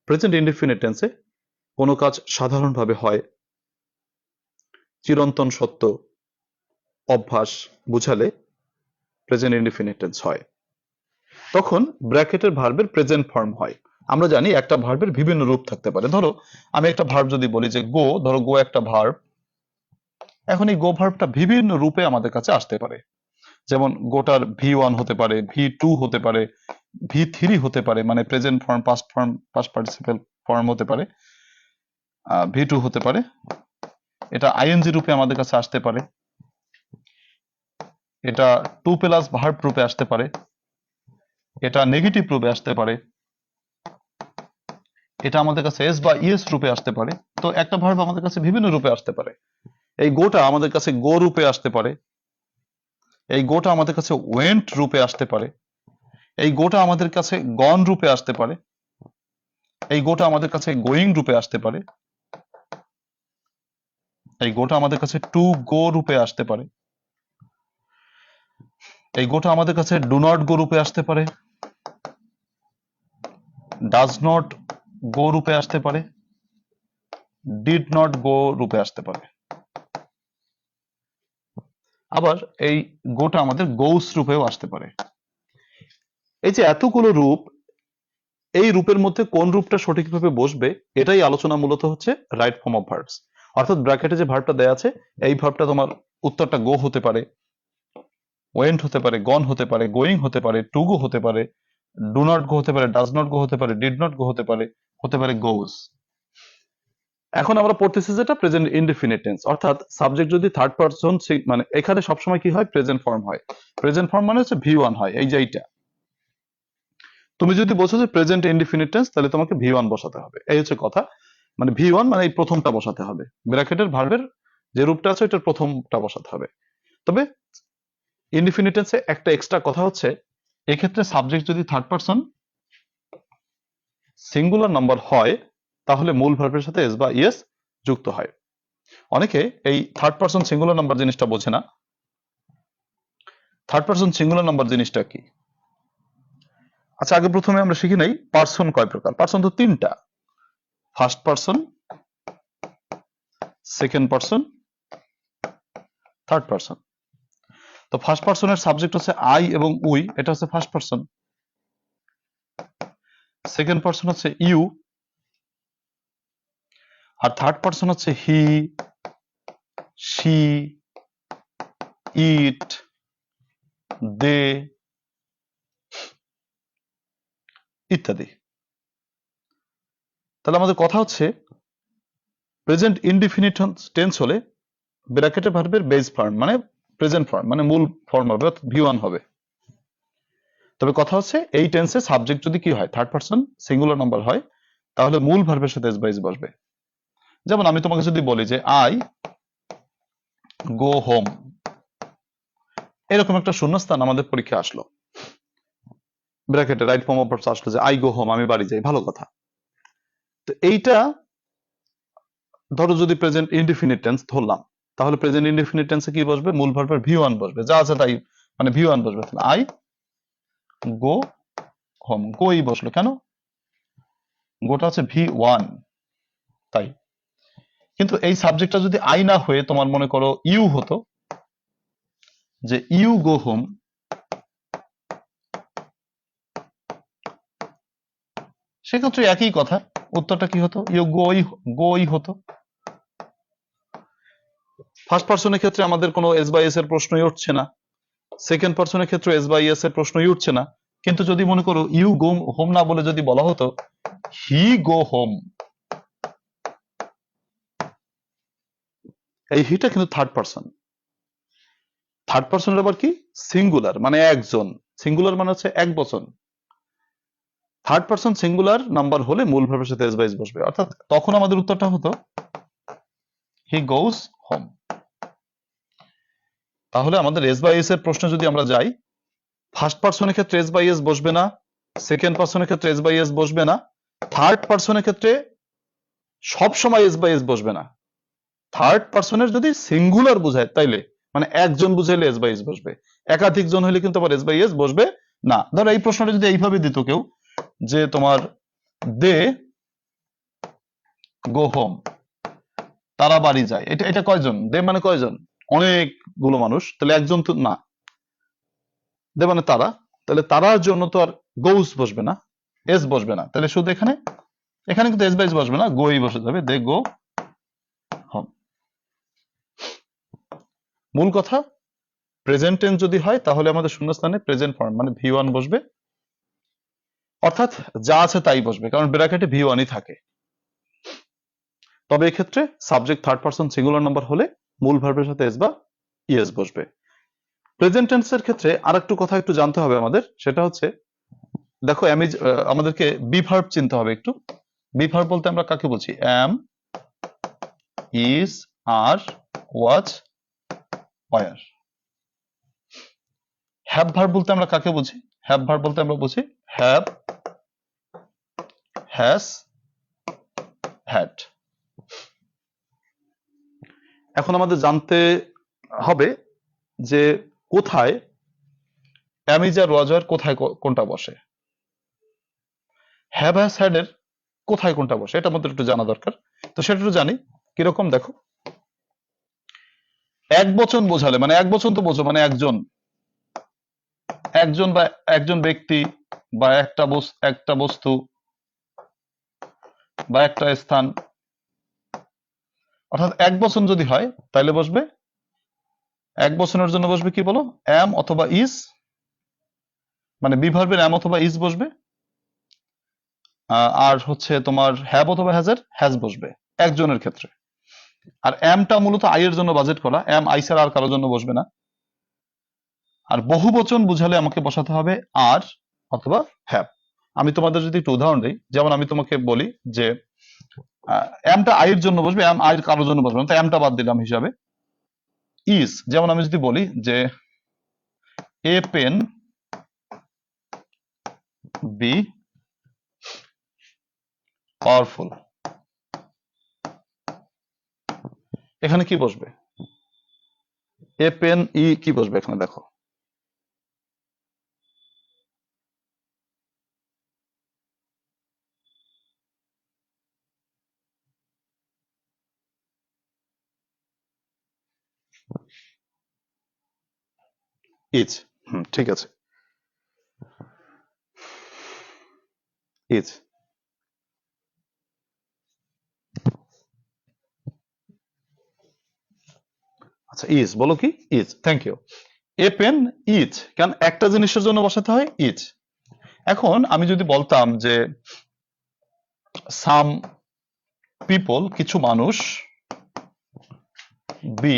Present indefinite টেন্সে কোনো কাজ সাধারণভাবে হয়, চিরন্তন সত্য, অভ্যাস, বুঝালে প্রেজেন্ট ইনডিফিনিট টেন্স হয়। তখন ব্র্যাকেটের ভার্বের প্রেজেন্ট ফর্ম হয়। আমরা জানি একটা ভার্বের বিভিন্ন রূপ থাকতে পারে। ধরো আমি একটা ভার্ব যদি বলি যে গো, ধরো গো একটা ভার্ব, এখন এই গো ভার্বটা বিভিন্ন রূপে আমাদের কাছে আসতে পারে। যেমন গোটার V1 হতে পারে, V2 হতে পারে, V3 হতে পারে, মানে present form, past form, past participle form হতে পারে, V2 হতে পারে। এটা আইএনজি রূপে আমাদের কাছে আসতে পারে, এটা 2+ ভার্ব রূপে আসতে পারে, এটা নেগেটিভ রূপে আসতে পারে, এটা আমাদের কাছে এস বা ইএস রূপে আসতে পারে। তো একটা ভার্ব আমাদের কাছে বিভিন্ন রূপে আসতে পারে। এই গোটা আমাদের কাছে গো রূপে আসতে পারে, এই গোটা আমাদের কাছে ওয়েন্ট রূপে আসতে পারে, এই গোটা আমাদের কাছে গন রূপে আসতে পারে, এই গোটা আমাদের কাছে গোয়িং রূপে আসতে পারে, এই গোটা আমাদের কাছে টু গো রূপে আসতে পারে, এই গোটা আমাদের কাছে ডু নট গো রূপে আসতে পারে, ডাজ নট গো রূপে আসতে পারে, ডিড নট গো রূপে আসতে পারে। আবার এই গোটা আমাদের গোস রূপেও আসতে পারে। এই যে এতগুলো রূপ, এই রূপের মধ্যে কোন রূপটা সঠিকভাবে বসবে এটাই আলোচনা মূলত হচ্ছে রাইট ফর্ম অফ ভার্বস। অর্থাৎ ব্র্যাকেটে যে ভার্বটা দেয়া আছে, এই ভার্বটা তোমার উত্তরটা গো হতে পারে, ওয়েন্ট হতে পারে, গন হতে পারে, গোয়িং হতে পারে, টু গো হতে পারে, ডু নট গো হতে পারে, ডাজ নট গো হতে পারে, ডিড নট গো হতে পারে গোস। এখন আমরা পড়তেছি যেটা প্রেজেন্ট ইনডিফিনিট টেন্স, অর্থাৎ সাবজেক্ট যদি থার্ড পারসন, মানে এখানে সবসময় কি হয়, প্রেজেন্ট ফর্ম হয়। প্রেজেন্ট ফর্ম মানে হচ্ছে V1 হয়, এই যে এইটা। তুমি যদি বলছো যে প্রেজেন্ট ইনডিফিনিট টেন্স, তাহলে তোমাকে V1 বসাতে হবে, এই হচ্ছে কথা। মানে V1 মানে এই প্রথমটা বসাতে হবে, ব্র্যাকেটের ভার্বের যে রূপটা আছে ওইটার প্রথমটা বসাতে হবে। তবে ইনডিফিনিট টেন্সে একটা এক্সট্রা কথা হচ্ছে, এক্ষেত্রে সাবজেক্ট যদি থার্ড পারসন সিঙ্গুলার নাম্বার হয় তাহলে মূল ভার্বের সাথে এস বা ইএস যুক্ত হয়। অনেকে এই থার্ড পারসন সিঙ্গুলার নাম্বার জিনিসটা বোঝে না। থার্ড পারসন সিঙ্গুলার নাম্বার জিনিসটা কি? আচ্ছা, আগে প্রথমে আমরা শিখি নেই পারসন কয় প্রকার। পারসন তো 3টা, first person, second person, third person. তো ফার্স্ট পারসনের সাবজেক্ট হচ্ছে আই এবং উই, এটা হচ্ছে ফার্স্ট পারসন। সেকেন্ড পারসন হচ্ছে ইউ, আর থার্ড পারসন হচ্ছে হি, শি, ইট, দে ইত্যাদি। তাহলে আমাদের কথা হচ্ছে প্রেজেন্ট ইনডিফিনিট টেন্স হলে ব্র্যাকেটে ভার্বের বেস ফর্ম মানে প্রেজেন্ট ফর্ম মানে মূল ফর্ম হবে, অর্থাৎ V1 হবে। তবে কথা হচ্ছে এই টেন্সে সাবজেক্ট যদি কি হয়, থার্ড পারসন সিঙ্গুলার নাম্বার হয়, তাহলে মূল ভার্বের সাথে এস বা ইজ বসবে। যেমন আমি তোমাকে যদি বলি যে আই গো হোম, এরকম একটা শূন্যস্থান আমাদের পরীক্ষা আসলো, ব্র্যাকেটে রাইট ফর্ম অফ ভার্বস আসলো যে আই গো হোম, আমি বাড়ি যাই, ভালো কথা। তো এইটা ধরো যদি প্রেজেন্ট ইনডিফিনিট টেন্স ধরলাম, তাহলে প্রেজেন্ট ইনডিফিনিট টেন্সে কি বসবে? মূল ভার্বের ভি ওয়ান বসবে, যা আছে তাই, মানে ভি ওয়ান বসবে। আই গো হোম, গোই বসলো কেন? গোটা আছে ভি ওয়ান, তাই। কিন্তু এই সাবজেক্টটা যদি আই না হয়ে তোমার মনে করো ইউ হতো, যে ইউ গো হোম, সেক্ষেত্রে একই কথা, উত্তরটা কি হতো? ইউ গোই, গোই হতো। ফার্স্ট পার্সনের ক্ষেত্রে আমাদের কোনো এস বাই এস এর প্রশ্নই উঠছে না, সেকেন্ড পার্সনের ক্ষেত্রে এস বাই এস এর প্রশ্নই উঠছে না। কিন্তু যদি মনে করো ইউ গো হোম না বলে যদি বলা হতো হি গো হোম, এই হিটা কিন্তু থার্ড পার্সন। থার্ড পার্সনের আবার কি? সিঙ্গুলার, মানে একজন। সিঙ্গুলার মানে হচ্ছে এক বচন। থার্ড পার্সন সিঙ্গুলার নাম্বার হলে মূল ভার্বের সাথে এস বাই এস বসবে, অর্থাৎ তখন আমাদের উত্তরটা হতো হি গোজ হোম। তাহলে আমাদের এস বাই এস এর প্রশ্ন যদি আমরা যাই, ফার্স্ট পার্সনের ক্ষেত্রে এস বাই এস বসবে না, সেকেন্ড পার্সনের ক্ষেত্রে এস বাই এস বসবে না, থার্ড পার্সনের ক্ষেত্রে সবসময় এস বাই এস বসবে না। থার্ড পার্সনের যদি সিঙ্গুলার বোঝায় তাইলে, মানে একজন বুঝাইলে এস বাই এস বসবে, একাধিক জন হলে কিন্তু আবার এস বাই এস বসবে না। ধরো এই প্রশ্নটা যদি এইভাবে দিত কেউ, যে তোমার দে গো হোম, তারা বাড়ি যায়, এটা এটা কয়জন? দে মানে কয়জন? অনেকগুলো মানুষ, তাহলে একজন তো না। দে মানে তারা, তাহলে তারার জন্য তো আর গোস বসবে না, এস বসবে না, তাহলে শুধু এখানে, এখানে কিন্তু এস বাই এস বসবে না, গোই বসে যাবে, দে গো হোম। মূল কথা, প্রেজেন্ট টেন্স যদি হয় তাহলে আমাদের শূন্যস্থানে প্রেজেন্ট ফর্ম মানে ভি ওয়ান বসবে, অর্থাৎ যা আছে তাই বসবে, কারণ ব্র্যাকেটে ভি ওয়ানই থাকে। তবে এক্ষেত্রে subject third person singular number হলে মূল ভার্বের সাথে এস বা ইএস বসবে। প্রেজেন্ট টেন্সের ক্ষেত্রে আরেকটু কথা একটু জানতে হবে আমাদের, সেটা হচ্ছে দেখো আমাদেরকে বি ভার্ব চিনতে হবে একটু। বি ভার্ব বলতে আমরা কাকে বলছি? Am, is, are, was, were. Have verb বলতে আমরা কাকে বুঝি? হ্যাভ ভার্ব বলতে আমরা বুঝি হ্যাভ, হ্যাজ, হ্যাড। এখন আমাদের জানতে হবে যে কোথায় অ্যামিজ আর ওয়াজ আর কোথায় কোনটা বসে, হ্যাভ হ্যাজ হ্যাড এর কোথায় কোনটা বসে, এটা আমাদের একটু জানা দরকার। তো সেটা একটু জানি কিরকম, দেখো এক বচন বোঝালে, মানে এক বচন তো বোঝো, মানে একজন, একজন বা একজন ব্যক্তি বা একটা বস্তু বা একটা স্থান, অর্থাৎ এক বচন যদি হয় তাহলে বসবে, এক বচনের জন্য বসবে কি বলো? অ্যাম অথবা ইজ, মানে বি ভার্বের অ্যাম অথবা ইজ বসবে, আর হচ্ছে তোমার হ্যাভ অথবা হ্যাজের হ্যাজ বসবে একজনের ক্ষেত্রে। আর অ্যামটা মূলত আই এর জন্য বাজেট করা, অ্যাম আই ছাড়া আর কারোর জন্য বসবে না। আর বহু বচন বুঝালে আমাকে বসাতে হবে আর অথবা হ্যাভ। আমি তোমাদের যদি একটু উদাহরণ দিই, যেমন আমি তোমাকে বলি যে অ্যামটা আই এর জন্য বসবে, অ্যাম আই এর কারোর জন্য বসবে না, তো অ্যামটা বাদ দিলাম হিসাবে। ইজ, যেমন আমি যদি বলি যে এ পেন বি পাওয়ারফুল, এখানে কি বসবে? এ পেন ই কি বসবে এখানে? দেখো ইজ, ঠিক আছে, ইজ। আচ্ছা ইজ বলো কি? Is, thank you. A pen is, কারণ একটা জিনিসের জন্য বসাতে হয় ইজ। এখন আমি যদি বলতাম যে সাম পিপল, কিছু মানুষ, বি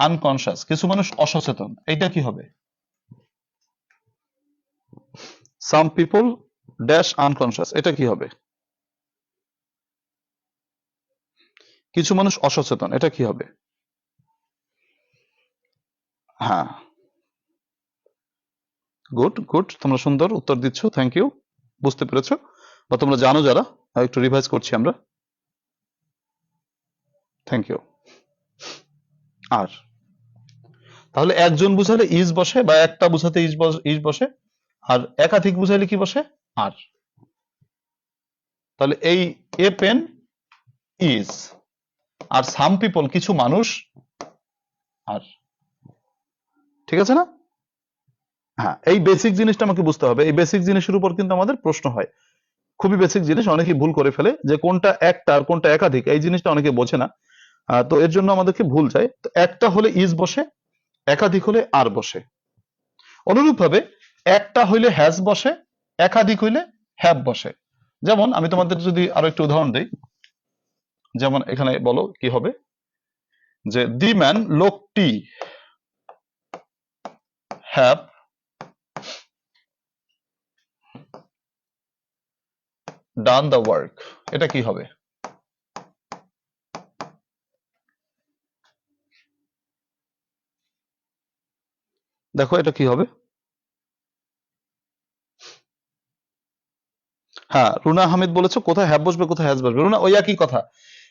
আনকনসিয়াস, কিছু মানুষ অসচেতন, এইটা কি হবে? সাম পিপল ড্যাশ আনকনসিয়াস, এটা কি হবে? কিছু মানুষ অসচেতন, এটা কি হবে? হ্যাঁ, গুড গুড, তোমরা সুন্দর উত্তর দিচ্ছ, থ্যাংক ইউ। বুঝতে পেরেছো বা তোমরা জানো যারা, একটু রিভাইজ করছি আমরা। Thank you. আর তাহলে একজন বুঝালে ইজ বসে, বা একটা বুঝাতে ইজ বসে, আর একাধিক বুঝাইলে কি বসে? আর। তাহলে এই এ পেন ইজ, আর সাম পিপল কিছু মানুষ, আর। ঠিক আছে না? হ্যাঁ, এই বেসিক জিনিসটা আমাকে বুঝতে হবে। এই বেসিক জিনিসের উপর কিন্তু আমাদের প্রশ্ন হয়, খুবই বেসিক জিনিস, অনেকেই ভুল করে ফেলে যে কোনটা একটা আর কোনটা একাধিক, এই জিনিসটা অনেকে বোঝে না। তো এর জন্য আমাদেরকে ভুল যায়। তো একটা হলে ইজ বসে, একাধিক হলে আর বসে। অনুরূপ ভাবে একটা হইলে হ্যাজ বসে, একাধিক হইলে হ্যাভ বসে। যেমন আমি তোমাদের যদি আরো একটু উদাহরণ দিই, যেমন এখানে বলো কি হবে, যে দি ম্যান, লোকটি, হ্যাভ ডান দ্য ওয়ার্ক, এটা কি হবে? দেখো এটা কি হবে। হ্যাঁ, রুনা আহমেদ বলেছো কোথায় হ্যাভ বসবে কোথায় হ্যাজ বসবে। রুনা, ওই একই কথা,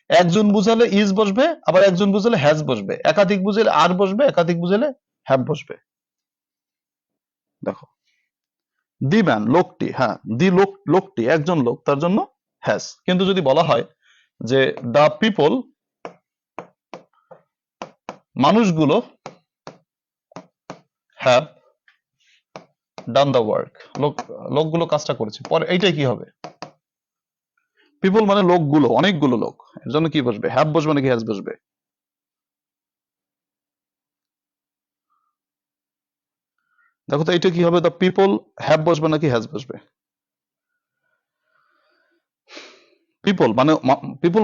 একজন বুঝালে ইজ বসবে, আবার একজন বুঝালে হ্যাজ বসবে, একাধিক বুঝালে আর বসবে, একাধিক বুঝালে হ্যাভ বসবে। দেখো, দি ম্যান, লোকটি, হ্যাঁ, দি লোকটি একজন লোক, তার জন্য হ্যাজ। কিন্তু যদি বলা হয় যে দা পিপল, মানুষগুলো, হ্যাভ ডান দ্য ওয়ার্ক, লোকগুলো কাজটা করেছে, পরে এইটাই কি হবে? পিপল মানে লোকগুলো, অনেকগুলো লোক, এর জন্য কি বসবে? হ্যাভ বসবে নাকি হ্যাজ বসবে? দেখো তো এইটা কি হবে, দ্য পিপল হ্যাভ বসবে নাকি হ্যাজ বসবে? পিপল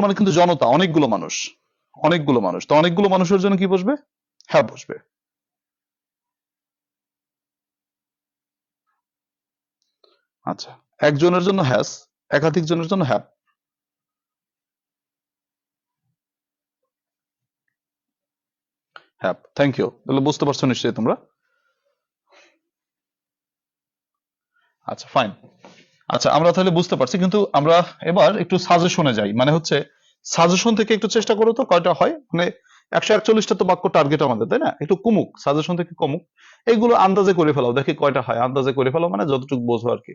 মানে কিন্তু জনতা, অনেকগুলো মানুষ, অনেকগুলো মানুষ, তো অনেকগুলো মানুষের জন্য কি বসবে? হ্যাভ বসবে। আচ্ছা, একজনের জন্য হ্যাজ, একাধিক জনের জন্য হ্যাভ। হ্যাভ, থ্যাংক ইউ, তাহলে বুঝতে পারছো নিশ্চয়ই তোমরা। আচ্ছা, ফাইন। আচ্ছা, আমরা তাহলে বুঝতে পারছি, কিন্তু আমরা এবার একটু সাজেশনে যাই, মানে হচ্ছে সাজেশন থেকে একটু চেষ্টা করো তো কয়টা হয়, মানে 141টা তো বাক্য টার্গেট আমাদের, তাই না? একটু কমুক, সাজেশন থেকে কমুক, এইগুলো আন্দাজে করে ফেলাও, দেখি কয়টা হয়, আন্দাজে করে ফেলাও, মানে যতটুকু বোঝো আর কি।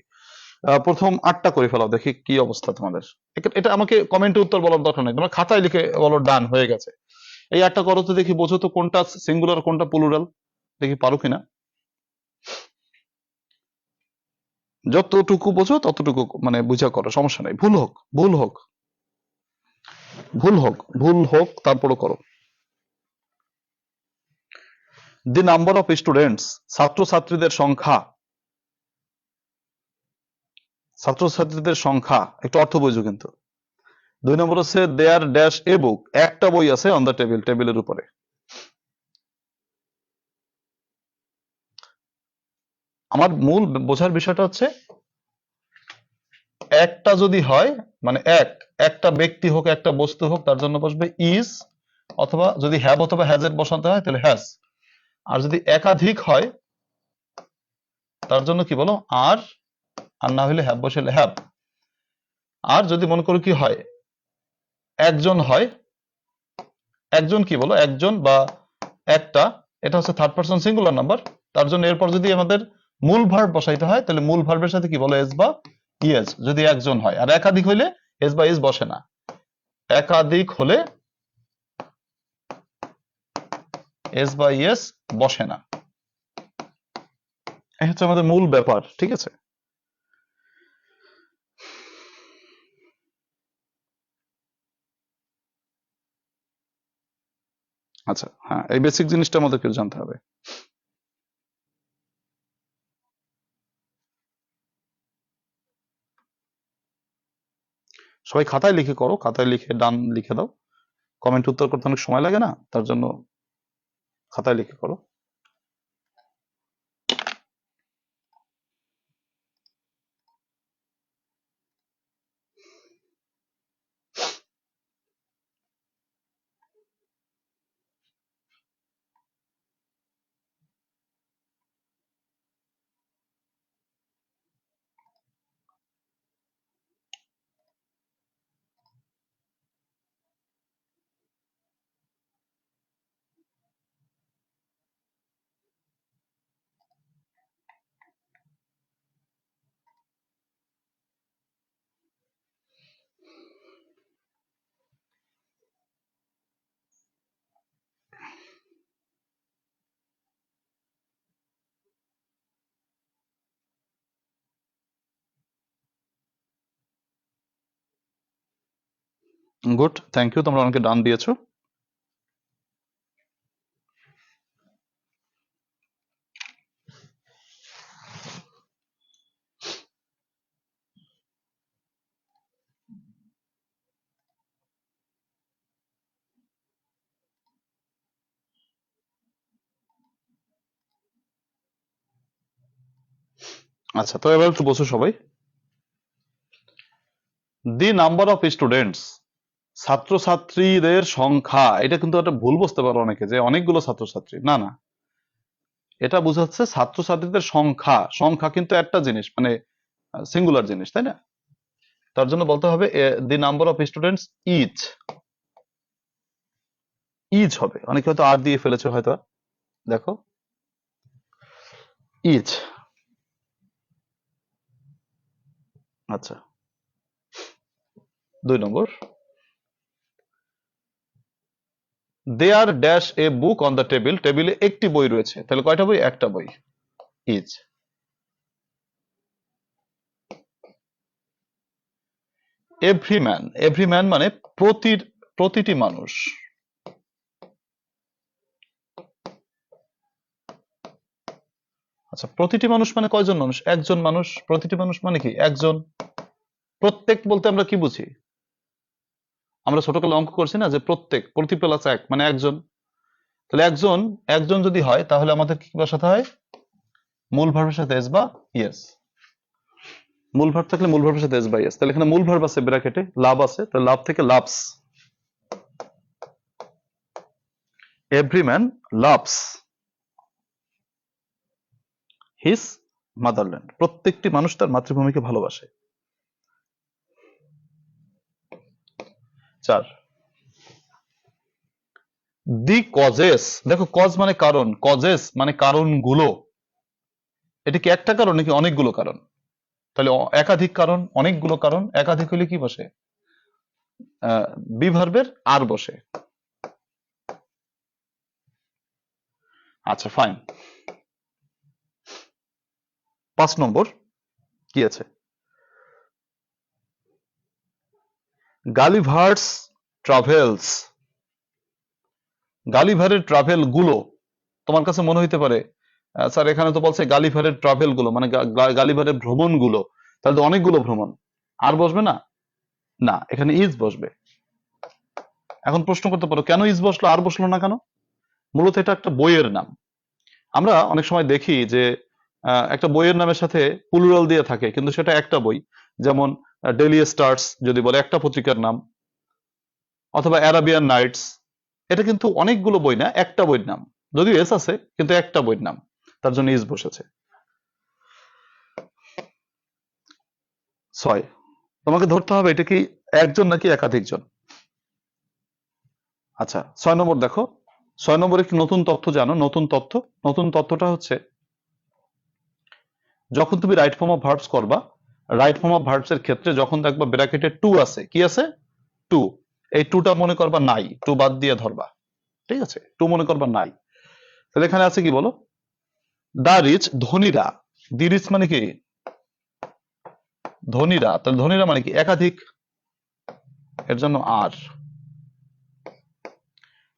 প্রথম 8টা করে ফেলাও, দেখি কি অবস্থা তোমাদের। এটা আমাকে কমেন্টে উত্তর বলার দরকার নেই, তোমরা খাতায় লিখে বলো ডান হয়ে গেছে। এই 8টা করো তো দেখি, বোঝো তো কোনটা সিঙ্গুলার কোনটা প্লুরাল, দেখি পারো কিনা। যতটুকু বোঝো ততটুকু মানে বুঝা করো, সমস্যা নেই, ভুল হোক, ভুল হোক, ভুল হোক, ভুল হোক, তারপরও করো। দি নাম্বার অফ স্টুডেন্টস, ছাত্রছাত্রীদের সংখ্যা, ছাত্রছাত্রীদের সংখ্যা, একটু অর্থ বুঝো কিন্তু। 2 নম্বর হচ্ছে দেয়ার ড্যাশ এ বুক, একটা বই আছে অন দ্য টেবিল, টেবিলের উপরে। আমার মূল বোঝার বিষয়টা হচ্ছে, একটা যদি হয় মানে একটা ব্যক্তি হোক, একটা বস্তু হোক, তার জন্য বসবে ইজ, অথবা যদি হ্যাভ অথবা হ্যাজ এর বসাতে হয় তাহলে হ্যাজ। আর যদি একাধিক হয় তার জন্য কি বলো? আর না হলে হ্যাভ বসালে হ্যাভ। আর যদি মনে করো কি হয়, একজন হয়, একজন কি বলো, একজন বা একটা, এটা হচ্ছে থার্ড পারসন সিঙ্গুলার নাম্বার, তার জন্য এরপর যদি আমাদের মূল ভার্ব বসাইতে হয় তাহলে মূল ভার্বের সাথে কি বলো? এস বা ইএস, যদি একজন হয়। আর একাধিক হইলে এস বা ইস বসে না, একাধিক হলে এস বা ইএস বসে না। এই হচ্ছে আমাদের মূল ব্যাপার, ঠিক আছে? আচ্ছা, হ্যাঁ, এই বেসিক জিনিসটা আমাদেরকে জানতে হবে। সবাই খাতায় লিখে করো, খাতায় লিখে ডান লিখে দাও। কমেন্ট উত্তর করতে অনেক সময় লাগে না, তার জন্য খাতায় লিখে করো। গুড, থ্যাংক ইউ, তোমরা অনেকে ডান দিয়েছো। আচ্ছা, তো এবার একটু বসো সবাই। দি নাম্বার অফ স্টুডেন্টস, ছাত্রছাত্রীদের সংখ্যা, এটা কিন্তু একটা ভুল বুঝতে পারো অনেকে যে অনেকগুলো ছাত্রছাত্রী, না না, এটা বোঝাচ্ছে ছাত্রছাত্রীদের সংখ্যা। সংখ্যা কিন্তু একটা জিনিস, মানে সিঙ্গুলার জিনিস, তাই না? তার জন্য বলতে হবে the number of students each, each হবে। অনেকে হয়তো আর দিয়ে ফেলেছে হয়তো, দেখো ইচ। আচ্ছা, 2 number, there dash a book on the table, টেবিলে একটি বই রয়েছে, তাহলে কয়টা বই? একটা বই, each. Every man, every man মানে প্রতিটি মানুষ। আচ্ছা, প্রতিটি মানুষ মানে কয়জন মানুষ? একজন মানুষ। প্রতিটি মানুষ মানে কি? একজন। প্রত্যেক বলতে আমরা কি বুঝি? আমরা ছোটকালে অঙ্ক করছি না, যে প্রত্যেক, প্রতি প্লাস এক মানে একজন। তাহলে একজন, একজন যদি হয় তাহলে আমাদের কি বসাতে হয়? মূল ভার্বের সাথে এস বা ইয়েস। মূল ভার্ব থাকলে মূল ভার্বের সাথে এস বা ইয়েস। তাহলে এখানে মূল ভার্ব আছে ব্র্যাকেটে, লাভ আছে, তাহলে লাভ থেকে loves. Every man loves his motherland, প্রত্যেকটি মানুষ তার মাতৃভূমিকে ভালোবাসে। 4, দি কজেস, দেখো কজ মানে কারণ, কজেস মানে কারণগুলো। এটা কি একটা কারণ নাকি অনেকগুলো কারণ? তাহলে একাধিক কারণ, অনেকগুলো কারণ, একাধিক হলে কি বসে? বি ভার্বের আর বসে। আচ্ছা, ফাইন। 5 নম্বর কি আছে? গালিভার্স ট্রাভেলস, গালিভারের ট্রাভেল গুলো। তোমার কাছে মনে হইতে পারে স্যার এখানে তো বলছে গালিভারের ট্রাভেল গুলো, মানে গালিভারের ভ্রমণ গুলো, তাহলে তো অনেকগুলো ভ্রমণ, আর বসবে না? না, এখানে ইজ বসবে। এখন প্রশ্ন করতে পারো কেন ইজ বসলো, আর বসলো না কেন? মূলত এটা একটা বইয়ের নাম। আমরা অনেক সময় দেখি যে একটা বইয়ের নামের সাথে প্লুরাল দিয়ে থাকে, কিন্তু সেটা একটা বই। যেমন ডেইলি স্টার্স যদি বলে, একটা পত্রিকার নাম। অথবা অ্যারাবিয়ান নাইটস, এটা কিন্তু অনেকগুলো বই না, একটা বইয়ের নাম। যদিও এস আছে কিন্তু একটা বইয়ের নাম, তার জন্য ইজ বসেছে। 6, তোমাকে ধরতে হবে এটা কি একজন নাকি একাধিক জন। আচ্ছা, 6 নম্বর দেখো। 6 নম্বর একটি নতুন তথ্য জানো, নতুন তথ্য। নতুন তথ্যটা হচ্ছে যখন তুমি রাইট ফর্ম অফ ভার্বস করবা, রাইট ফর্ম অফ ভার্বস এর ক্ষেত্রে যখন দেখবা ব্র্যাকেটে টু আছে, কি আছে? টু। এই টুটা মনে করবা নাই, টু বাদ দিয়ে ধরবা, ঠিক আছে? টু মনে করবা নাই। তাহলে এখানে আছে কি বলো? দা রিচ, ধনীরা। দি রিচ মানে কি? ধনীরা। তাহলে ধনীরা মানে কি? একাধিক, এর জন্য আর।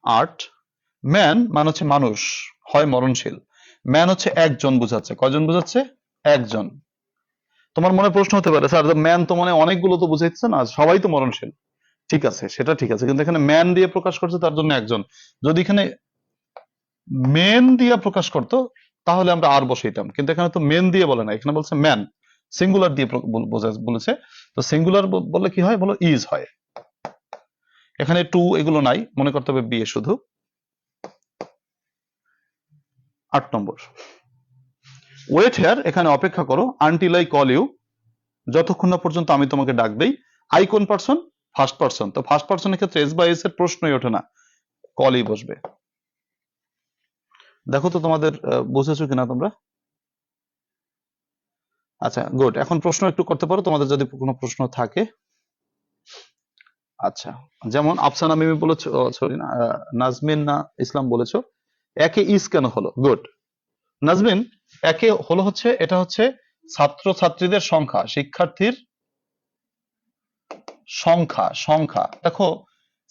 আর্ট, ম্যান মানে হচ্ছে মানুষ, হয় মরণশীল। ম্যান হচ্ছে একজন বোঝাচ্ছে, কয়জন বোঝাচ্ছে? একজন। তোমার মনে প্রশ্ন হতে পারে স্যার ম্যান তো মানে অনেকগুলো তো বুঝাইছে না, সবাই তো মরণশীল। ঠিক আছে, সেটা ঠিক আছে, কিন্তু এখানে ম্যান দিয়ে প্রকাশ করছে, তার জন্য একজন। যদি এখানে মেন দিয়ে প্রকাশ করতো তাহলে আমরা আর বসাইতাম, কিন্তু এখানে তো মেন দিয়ে বলে না, এখানে বলছে ম্যান, সিঙ্গুলার দিয়ে বলেছে। তো সিঙ্গুলার বললে কি হয় বলো? ইজ হয়। এখানে টু এগুলো নাই, মনে করতে হবে বিয়ে শুধু। 8 নম্বর, ওয়েট হেয়ার, এখানে অপেক্ষা করো, আনটিল আই কল ইউ, যতক্ষণ না পর্যন্ত আমি তোমাকে ডাক দেই। আই কোন পারসন? First person. তো ফার্স্ট পারসনের ক্ষেত্রে এস বা এস এর প্রশ্নই ওঠে না, কলই বসবে। দেখো তো তোমাদের বুঝেছো কিনা তোমরা? আচ্ছা, গুড। এখন প্রশ্ন একটু করতে পারো তোমাদের যদি কোনো প্রশ্ন থাকে। আচ্ছা, যেমন আফসানা মিমি বলেছো, সরি না, নাজমিন না ইসলাম বলেছো একে ইস কেন হলো? গুড। নাজমিন, একে হলো হচ্ছে, এটা হচ্ছে ছাত্র ছাত্রীদের সংখ্যা, শিক্ষার্থীর সংখ্যা, সংখ্যা দেখো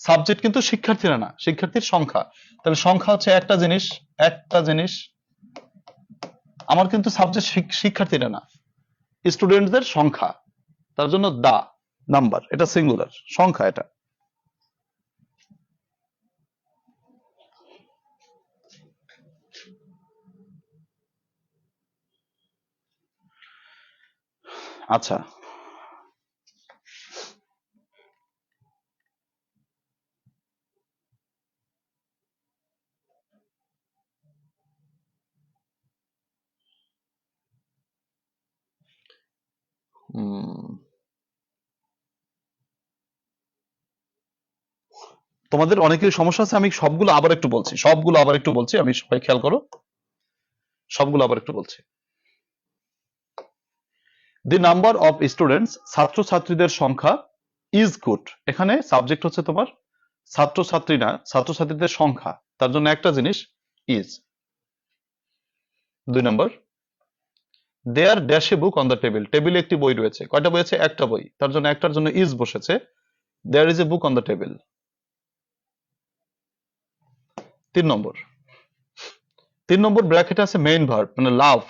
সাবজেক্ট কিন্তু শিক্ষার্থীরা না, শিক্ষার্থীর সংখ্যা। তাহলে সংখ্যা হচ্ছে একটা জিনিস, একটা জিনিস। আমার কিন্তু সাবজেক্ট শিক্ষার্থীরা না, স্টুডেন্টদের সংখ্যা। তার জন্য দা নাম্বার, এটা সিঙ্গুলার সংখ্যা এটা। আচ্ছা, তোমাদের অনেকের সমস্যা আছে, আমি সবগুলো আবার একটু বলছি, সবগুলো আবার একটু বলছি, আমি সবাই খেয়াল করো, সবগুলো আবার একটু বলছি। দি নাম্বার অফ স্টুডেন্টস, ছাত্রছাত্রীদের সংখ্যা, ইজ গুড। এখানে সাবজেক্ট হচ্ছে তোমার ছাত্রছাত্রী না, ছাত্রছাত্রীদের সংখ্যা, তার জন্য একটা জিনিস is. 2 number, there dash a book on the table, টেবিলে একটি বই রয়েছে। কয়টা বই আছে? একটা বই, তার জন্য একটার জন্য ইজ বসেছে। There is a book on the table. 3 number, 3 number ব্র্যাকেটে আছে মেইন ভার্ব মানে লাভ,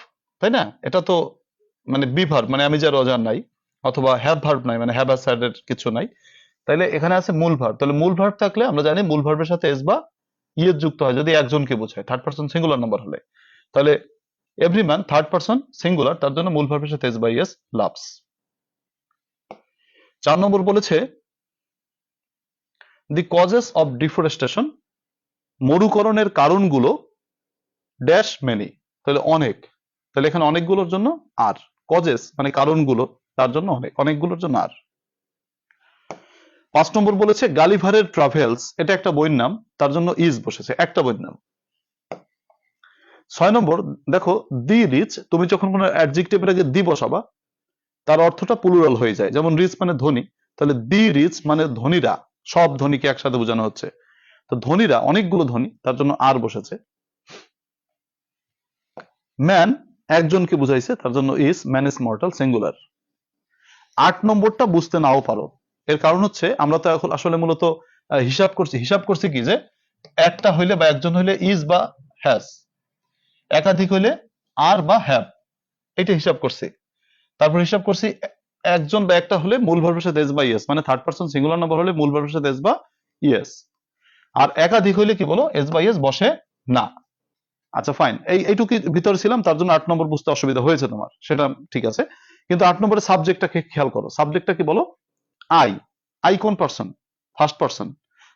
তাই না? এটা তো মানে বি ভার্ব মানে আমি যার অজার নাই, অথবা হ্যাভ ভার্ব নাই মানে হ্যাভ আর স্যাড এর কিছু নাই। তাইলে এখানে আছে মূল ভার্ব, তাহলে মূল ভার্ব থাকলে আমরা জানি মূল ভার্বের সাথে এস বা ইয়েস যুক্ত হয় যদি একজনকে বোঝায়, থার্ড পারসন সিঙ্গুলার নাম্বার হলে। তাহলে every man third person singular, তার জন্য মূল ভার্বের সাথে এস বা ইয়েস লাভস। 4 নম্বর বলেছে দি কজেস অফ ডিফরেস্টেশন, মরুকরণের কারণগুলো ড্যাশ মেনি, তাহলে অনেক, তাহলে এখানে অনেকগুলোর জন্য আর, কজেস মানে কারণগুলো, তার জন্য অনেক, অনেকগুলোর জন্য আর। 5 নম্বর বলেছে গালিভারের ট্রাভেলস, এটা একটা বইয়ের নাম, তার জন্য ইজ বসেছে, একটা বইয়ের নাম। 6 নম্বর দেখো, দি রিচ, তুমি যখন কোনো অ্যাডজেক্টিভের আগে দি বসাবা তার অর্থটা প্লুরাল হয়ে যায়, যেমন রিচ মানে ধনী, তাহলে দি রিচ মানে ধনীরা, সব ধনীকে একসাথে বোঝানো হচ্ছে, তো ধনীরা অনেকগুলো ধনী, তার জন্য আর বসেছে। ম্যান একজনকে বুঝাইছে, তার জন্য is, man is mortal singular. 8 নম্বরটা বুঝতে নাও পারো, এর কারণ হচ্ছে আমরা তো এখন আসলে মূলত হিসাব করছি কি যে একটা হইলে বা একজন হইলে ইজ বা হ্যাজ, একাধিক হইলে আর বা হ্যাভ, এটা হিসাব করছি। তারপর হিসাব করছি একজন বা একটা হলে মূল ভার্বের সাথে এস বা ইয়েস, মানে থার্ড পারসন সিঙ্গুলার নাম্বার হলে মূল ভার্বের সাথে এস বা ইয়েস, আর একাধিক হইলে কি বলো, এস বা ইয়েস বসে না। আচ্ছা ফাইন, এইটুকু ভিতরে ছিলাম, তার জন্য 8 নম্বর বুঝতে অসুবিধা হয়েছে তোমার, সেটা ঠিক আছে। কিন্তু 8 নম্বরের সাবজেক্টটাকে খেয়াল করো, সাবজেক্টটা কি বলো? আই। আই কোন পারসন? First person.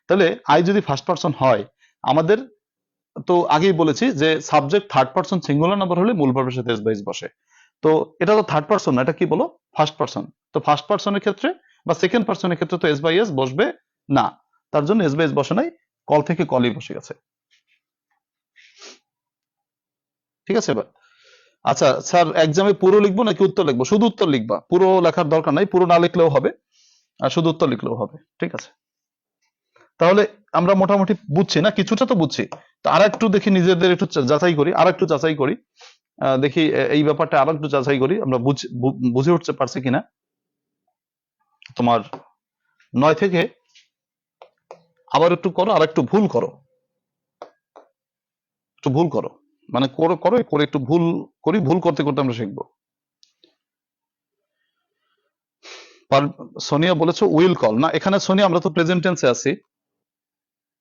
তাহলে আই যদি ফার্স্ট পারসন হয়, আমাদের তো আগেই বলেছি যে subject third person singular number হলে মূল ভার্বের সাথে এস বা ইস বসে। তো এটা তো থার্ড পারসন না, এটা কি বলো? First person. তো ফার্স্ট পারসনের ক্ষেত্রে বা সেকেন্ড পারসনের ক্ষেত্রে তো এস বাই এস বসবে না, তার জন্য এস বাই এস বসে নাই, কল থেকে কলই বসে গেছে। ঠিক আছে এবার? আচ্ছা স্যার, এক্সামে পুরো লিখবো নাকি উত্তর লিখবো? শুধু উত্তর লিখবা, পুরো লেখার দরকার নাই, পুরো না লিখলেও হবে, আর শুধু উত্তর লিখলেও হবে, ঠিক আছে? তাহলে আমরা মোটামুটি বুঝছি না, কিছুটা তো বুঝছি। তো আর একটু দেখি, নিজেদের একটু যাচাই করি, আর একটু যাচাই করি, দেখি এই ব্যাপারটা আর একটু যাচাই করি, আমরা বুঝে উঠতে পারছি কিনা। তোমার 9 থেকে আবার একটু করো, আর একটু ভুল করো, একটু ভুল করো, মানে করো করো করে একটু ভুল করি, ভুল করতে করতে আমরা শিখবো। সোনিয়া বলেছো উইল কল, না এখানে সোনিয়া আমরা তো প্রেজেন্ট টেন্সে আছি,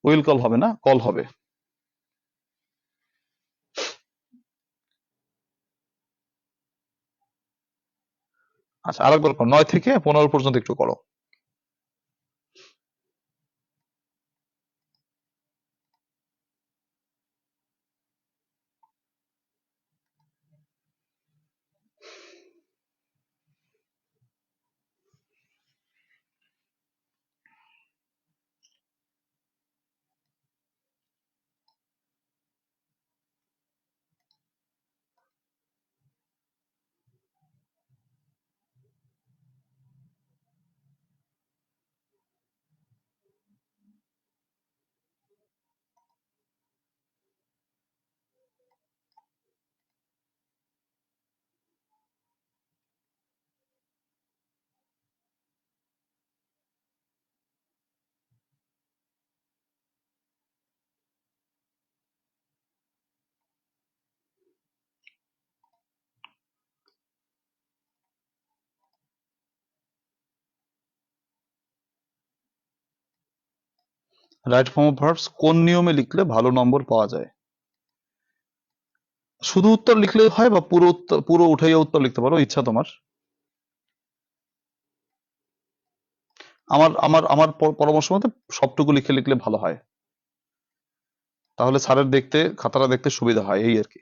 উইল কল হবে না, কল হবে। আচ্ছা আরেকবার করো, 9 থেকে 15 পর্যন্ত একটু করো। রাইট ফর্ম অফ ভার্বস কোন নিয়মে লিখলে ভালো নম্বর পাওয়া যায়? শুধু উত্তর লিখলেই হয় বা পুরো উত্তর, পুরো উঠাইয়া উত্তর লিখতে পারো, ইচ্ছা তোমার। আমার আমার আমার পরামর্শ মতে সবটুকু লিখে লিখলে ভালো হয়, তাহলে স্যারের দেখতে, খাতাটা দেখতে সুবিধা হয়, এই আর কি।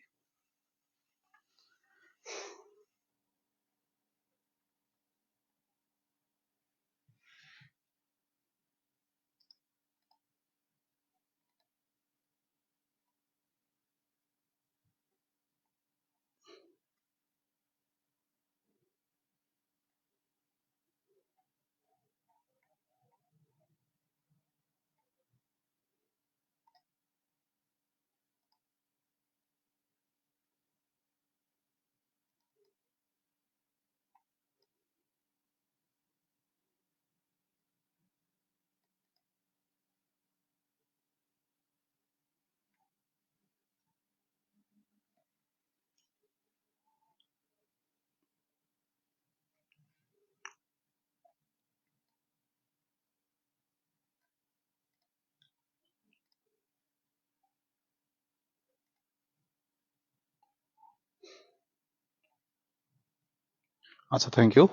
আচ্ছা, থ্যাংক ইউ।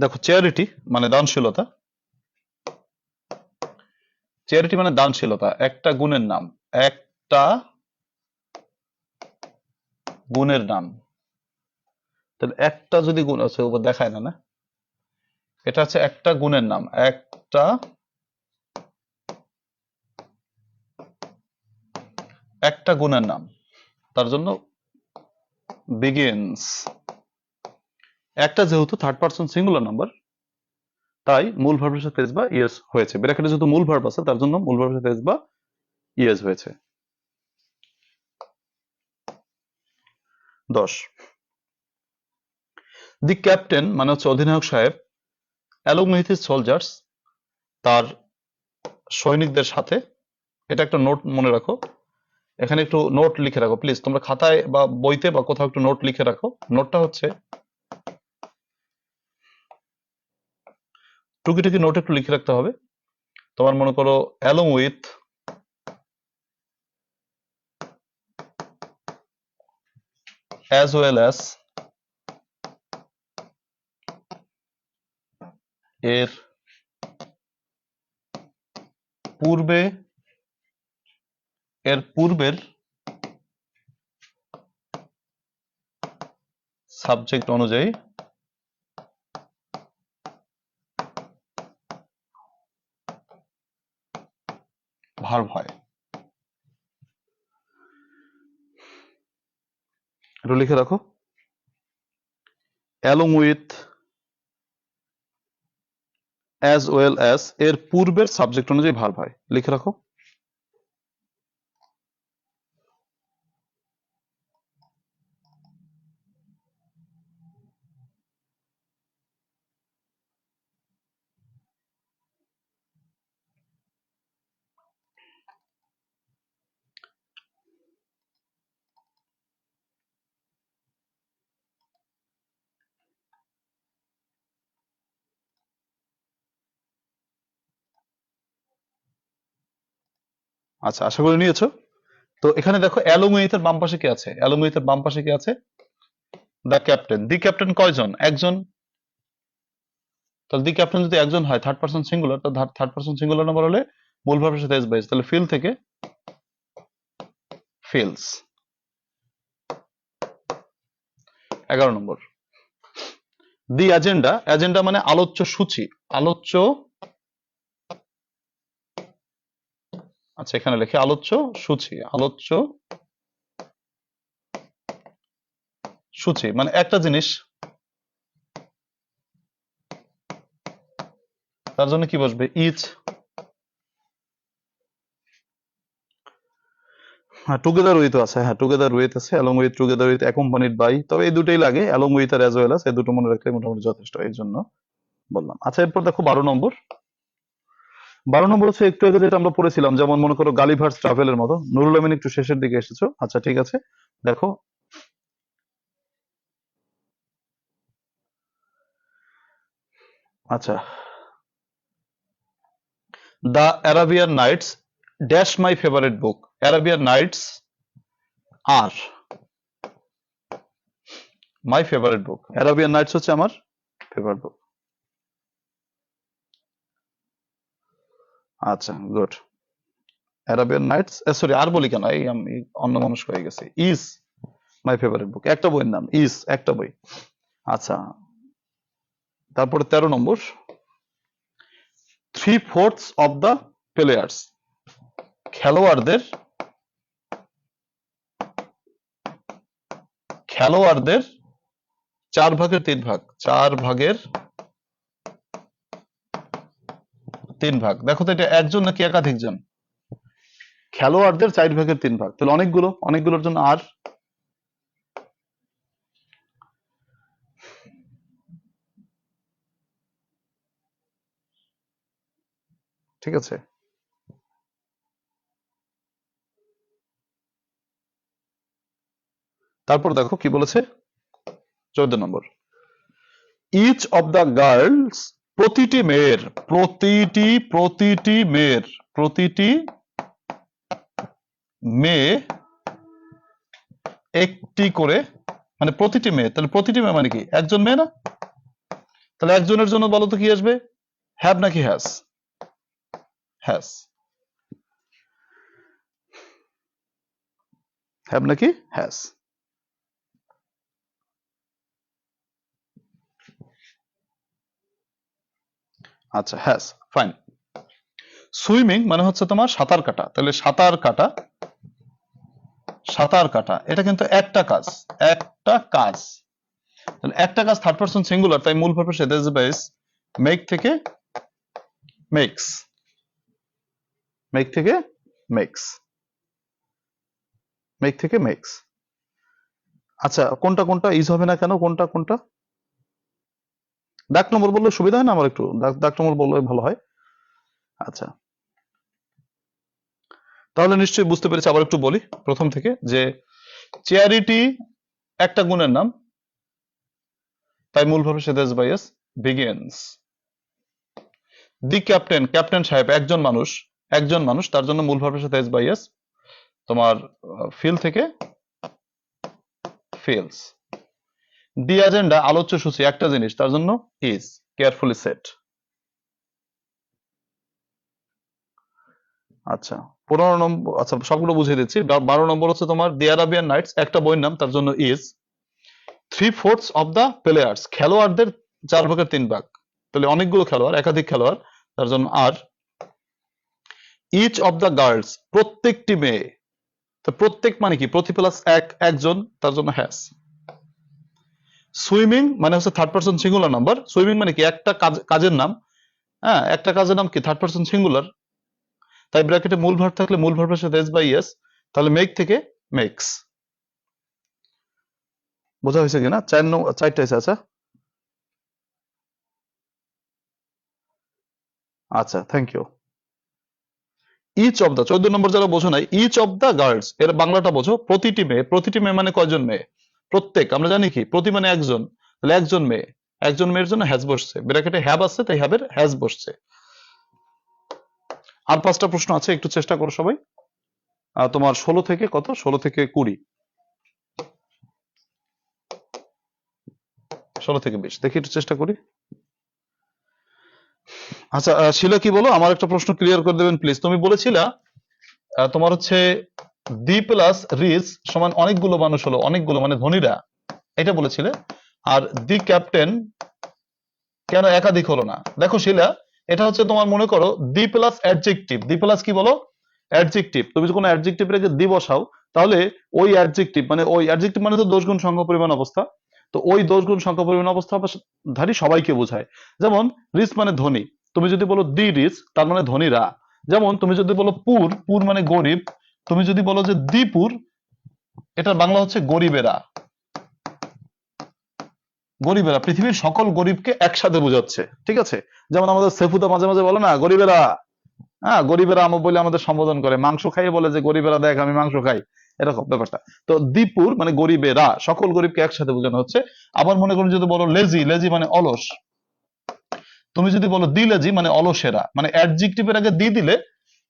দেখো, চ্যারিটি মানে দানশীলতা, চ্যারিটি মানে দানশীলতা, একটা গুণের নাম, একটা গুণের নাম। তাহলে একটা যদি গুণ আছে, উপর দেখায় না, না, এটা হচ্ছে একটা গুণের নাম, একটা গুণের নাম, তার জন্য বিগিনস। একটা যেহেতু থার্ড পারসন সিঙ্গুলার নাম্বার, তাই মূল ভার্বের সাথে এস বা ইএস হয়েছে। ব্র্যাকেটে যেহেতু মূল ভার্ব আছে, তার জন্য মূল ভার্বের সাথে এস বা ইএস হয়েছে। 10, দি ক্যাপ্টেন মানে হচ্ছে অধিনায়ক সাহেব, অ্যালং উইথ হিজ সোলজার্স, তার সৈনিকদের সাথে। এটা একটা নোট মনে রাখো, এখানে একটু নোট লিখে রাখো প্লিজ, তোমরা খাতায় বা বইতে বা কোথাও একটু নোট লিখে রাখো। নোটটা হচ্ছে, টুকি নোট একটু লিখে রাখতে হবে। তোমার মনে করো along with, as well as, এর পূর্বে, এর পূর্বের সাবজেক্ট অনুযায়ী ভার্ব হয়। একটু লিখে রাখো, along with, as well as, এর পূর্বের সাবজেক্ট অনুযায়ী ভার্ব হয়, লিখে রাখো। আচ্ছা, আশা করি নিয়েছো। তো এখানে দেখো অ্যালং উইথ এর বাম পাশে কি আছে, অ্যালং উইথ এর বাম পাশে কি আছে, দ্য ক্যাপ্টেন। দি ক্যাপ্টেন কয়জন? একজন। তাহলে দি ক্যাপ্টেন যদি একজন হয়, থার্ড পারসন সিঙ্গুলার, তো থার্ড পারসন সিঙ্গুলার নাম্বার হলে মূল ভার্বের সাথে এস বাইস, তাহলে ফিল থেকে ফিলস। 11 নম্বর, দি এজেন্ডা, এজেন্ডা মানে আলোচ্য সূচি, আলোচ্য, আচ্ছা এখানে লেখে আলোচ্য সূচি, আলোচ্য সূচি মানে একটা জিনিস, তার জন্য কি বসবে? ইচ। হ্যাঁ, টুগেদার উইথ আছে, হ্যাঁ টুগেদার উইথ আছে, along with, together with, accompanied by, তবে এই দুটোই লাগে, অ্যালং উইথ আর অ্যাজ ওয়েল অ্যাজ, এই দুটো মনে রাখলে মোটামুটি যথেষ্ট, এর জন্য বললাম। আচ্ছা, এরপর দেখো 12 নম্বর। 12 নম্বর হচ্ছে একটু আগে যেটা আমরা পড়েছিলাম, যেমন মনে করো গালিভার্স ট্রাভেলের মতো। নুরুল আমিন একটু শেষের দিকে এসেছো, আচ্ছা ঠিক আছে। দেখো, আচ্ছা, the Arabian Nights dash my favourite book. Arabian Nights আর my favourite book. Arabian Nights হচ্ছে আমার ফেভারিট বুক। আচ্ছা, গুড। অ্যারাবিয়ান নাইটস, সরি আর বলি কেন, এই আমি অন্য মানুষ হয়ে গেছি। ইজ মাই ফেভারিট বুক, একটা বইয়ের নাম ইজ, একটা বই। আচ্ছা, তারপরে 13 নম্বর, 3/4 অফ দ্য প্লেয়ার্স, খেলোয়াড়দের খেলোয়াড়দের 4/3 ভাগ, 4/3 ভাগ। দেখো তো এটা একজন নাকি একাধিক জন? খেলোয়াড়দের 4/3 ভাগ, তাহলে অনেকগুলোর জন্য আর। ঠিক আছে, তারপর দেখো কি বলেছে 14 নম্বর, ইচ অফ দ্য গার্লস, প্রতিটি মেয়ের, প্রতিটি মেয়ে একটি করে, মানে প্রতিটি মেয়ে, তাহলে প্রতিটি মেয়ে মানে কি একজন মেয়ে না? তাহলে একজনের জন্য বলো তো কি আসবে, হ্যাভ নাকি হ্যাজ? হ্যাজ। হ্যাভ নাকি হ্যাজ? আচ্ছা, হ্যাজ, ফাইন। সুইমিং মানে হচ্ছে তোমার সাঁতার কাটা, তাহলে সাঁতার কাটা এটা কিন্তু একটা কাজ, তাহলে একটা কাজ থার্ড পারসন সিঙ্গুলার, তাই মূল ভার্বের সাথে বেস মেক থেকে মেক্স, মেক থেকে মেক্স, মেক থেকে মেক্স। আচ্ছা, কোনটা কোনটা ইজ হবে না কেন, কোনটা কোনটা? ডাক নম্বর বললে সুবিধা হয় না আমার, একটু ডাক নম্বর বললে ভালো হয়। আচ্ছা, তাহলে নিশ্চয়ই বুঝতে পেরেছি। আবার একটু বলি প্রথম থেকে, যে চ্যারিটি একটা গুণের নাম, তাই মূল ভাবে সেদেশ বাইএস বিগিনস। দি ক্যাপ্টেন, ক্যাপ্টেন সাহেব একজন মানুষ, তার জন্য মূল ভাবের সাথে এস বাইএস তোমার ফিল থেকে ফিলস। দি এজেন্ডা আলোচ্য সূচি একটা জিনিস, তার জন্য ইজ কেয়ারফুলি সেট। আচ্ছা, 15 নম্বর, আচ্ছা সবগুলো বুঝিয়ে দিচ্ছি। 12 নম্বর হচ্ছে তোমার দি আরাবিয়ান নাইটস একটা বইয়ের নাম, তার জন্য ইজ। 3/4 অফ দ্য প্লেয়ার্স, খেলোয়াড়দের 4/3 ভাগ, তাহলে অনেকগুলো খেলোয়াড়, একাধিক খেলোয়াড়, তার জন্য আর। ইচ অফ দ্য গার্লস, প্রত্যেকটি মেয়ে, তো প্রত্যেক মানে কি, প্রতি প্লাস একজন, তার জন্য হ্যাজ। সুইমিং মানে হচ্ছে third person singular number, swimming মানে কি একটা কাজের নাম, হ্যাঁ একটা কাজের নাম কি থার্ড পারসন সিঙ্গুলার, তাই ব্র্যাকেটে মূল ভার্ব থাকলে মূল ভার্বের সাথে এস বাই এস, তাহলে মেক থেকে মেক্স। বোঝা হয়েছে কিনা? 4টা আছে। আচ্ছা আচ্ছা, thank you. Each of the, 14 number যারা বোঝো নাই, ইচ অফ দা গার্লস এর বাংলাটা বোঝো, প্রতিটি মেয়ে। প্রতিটি মেয়ে মানে কয়জন মেয়ে? প্রত্যেক, আমরা জানি কি প্রতি মানে একজন, তাহলে একজন মেয়ে, একজন মেয়ের জন্য হ্যাজ বসছে, ব্র্যাকেটে হ্যাভ আছে তাই হ্যাভের হ্যাজ বসছে। আর 5টা প্রশ্ন আছে, একটু চেষ্টা করো সবাই। তোমার 16 থেকে কত, 16 থেকে 20, 16 থেকে 20 দেখি, একটু চেষ্টা করি। আচ্ছা, শিলা কি বলো, আমার একটা প্রশ্ন ক্লিয়ার করে দেবেন প্লিজ। তুমি বলেছিলা তোমার হচ্ছে দি প্লাস রিচ সমান অনেকগুলো মানুষ হলো, অনেকগুলো মানে ধনীরা, এটা বলেছিলে। আর দি ক্যাপ্টেন কেন একাধিক হলো না? দেখো শিলা, এটা হচ্ছে তোমার মনে করো the plus adjective, the plus কি বলো, অ্যাডজেক্টিভ। তুমি যখন অ্যাডজেক্টিভ রেখে দি বসাও, তাহলে ওই অ্যাডজেক্টিভ মানে তো দোষ গুণ সংখ্যা পরিমাণ অবস্থা, তো ওই দোষ গুণ সংখ্যা পরিমাণ অবস্থা ধারী সবাইকে বোঝায়। যেমন রিচ মানে ধনী, তুমি যদি বলো দি রিচ, তার মানে ধনীরা। যেমন তুমি যদি বলো পুর, পুর মানে গরিব, তুমি যদি বলো যে দ্বিপুর, এটার বাংলা হচ্ছে গরিবেরা। গরিবেরা পৃথিবীর সকল গরিবকে একসাথে বোঝাচ্ছে, ঠিক আছে? যেমন আমাদের সেফুদা মাঝে মাঝে বলে না গরিবেরা, হ্যাঁ গরিবেরা আমার বলে আমাদের সম্বোধন করে, মাংস খাইয়ে বলে যে গরিবেরা দেখ আমি মাংস খাই, এরকম ব্যাপারটা। তো দীপুর মানে গরিবেরা, সকল গরিবকে একসাথে বোঝানো হচ্ছে। আবার মনে করুন যদি বলো লেজি, লেজি মানে অলস, তুমি যদি বলো দি লেজি মানে অলসেরা, মানে অ্যাডজেক্টিভের আগে দি দিলে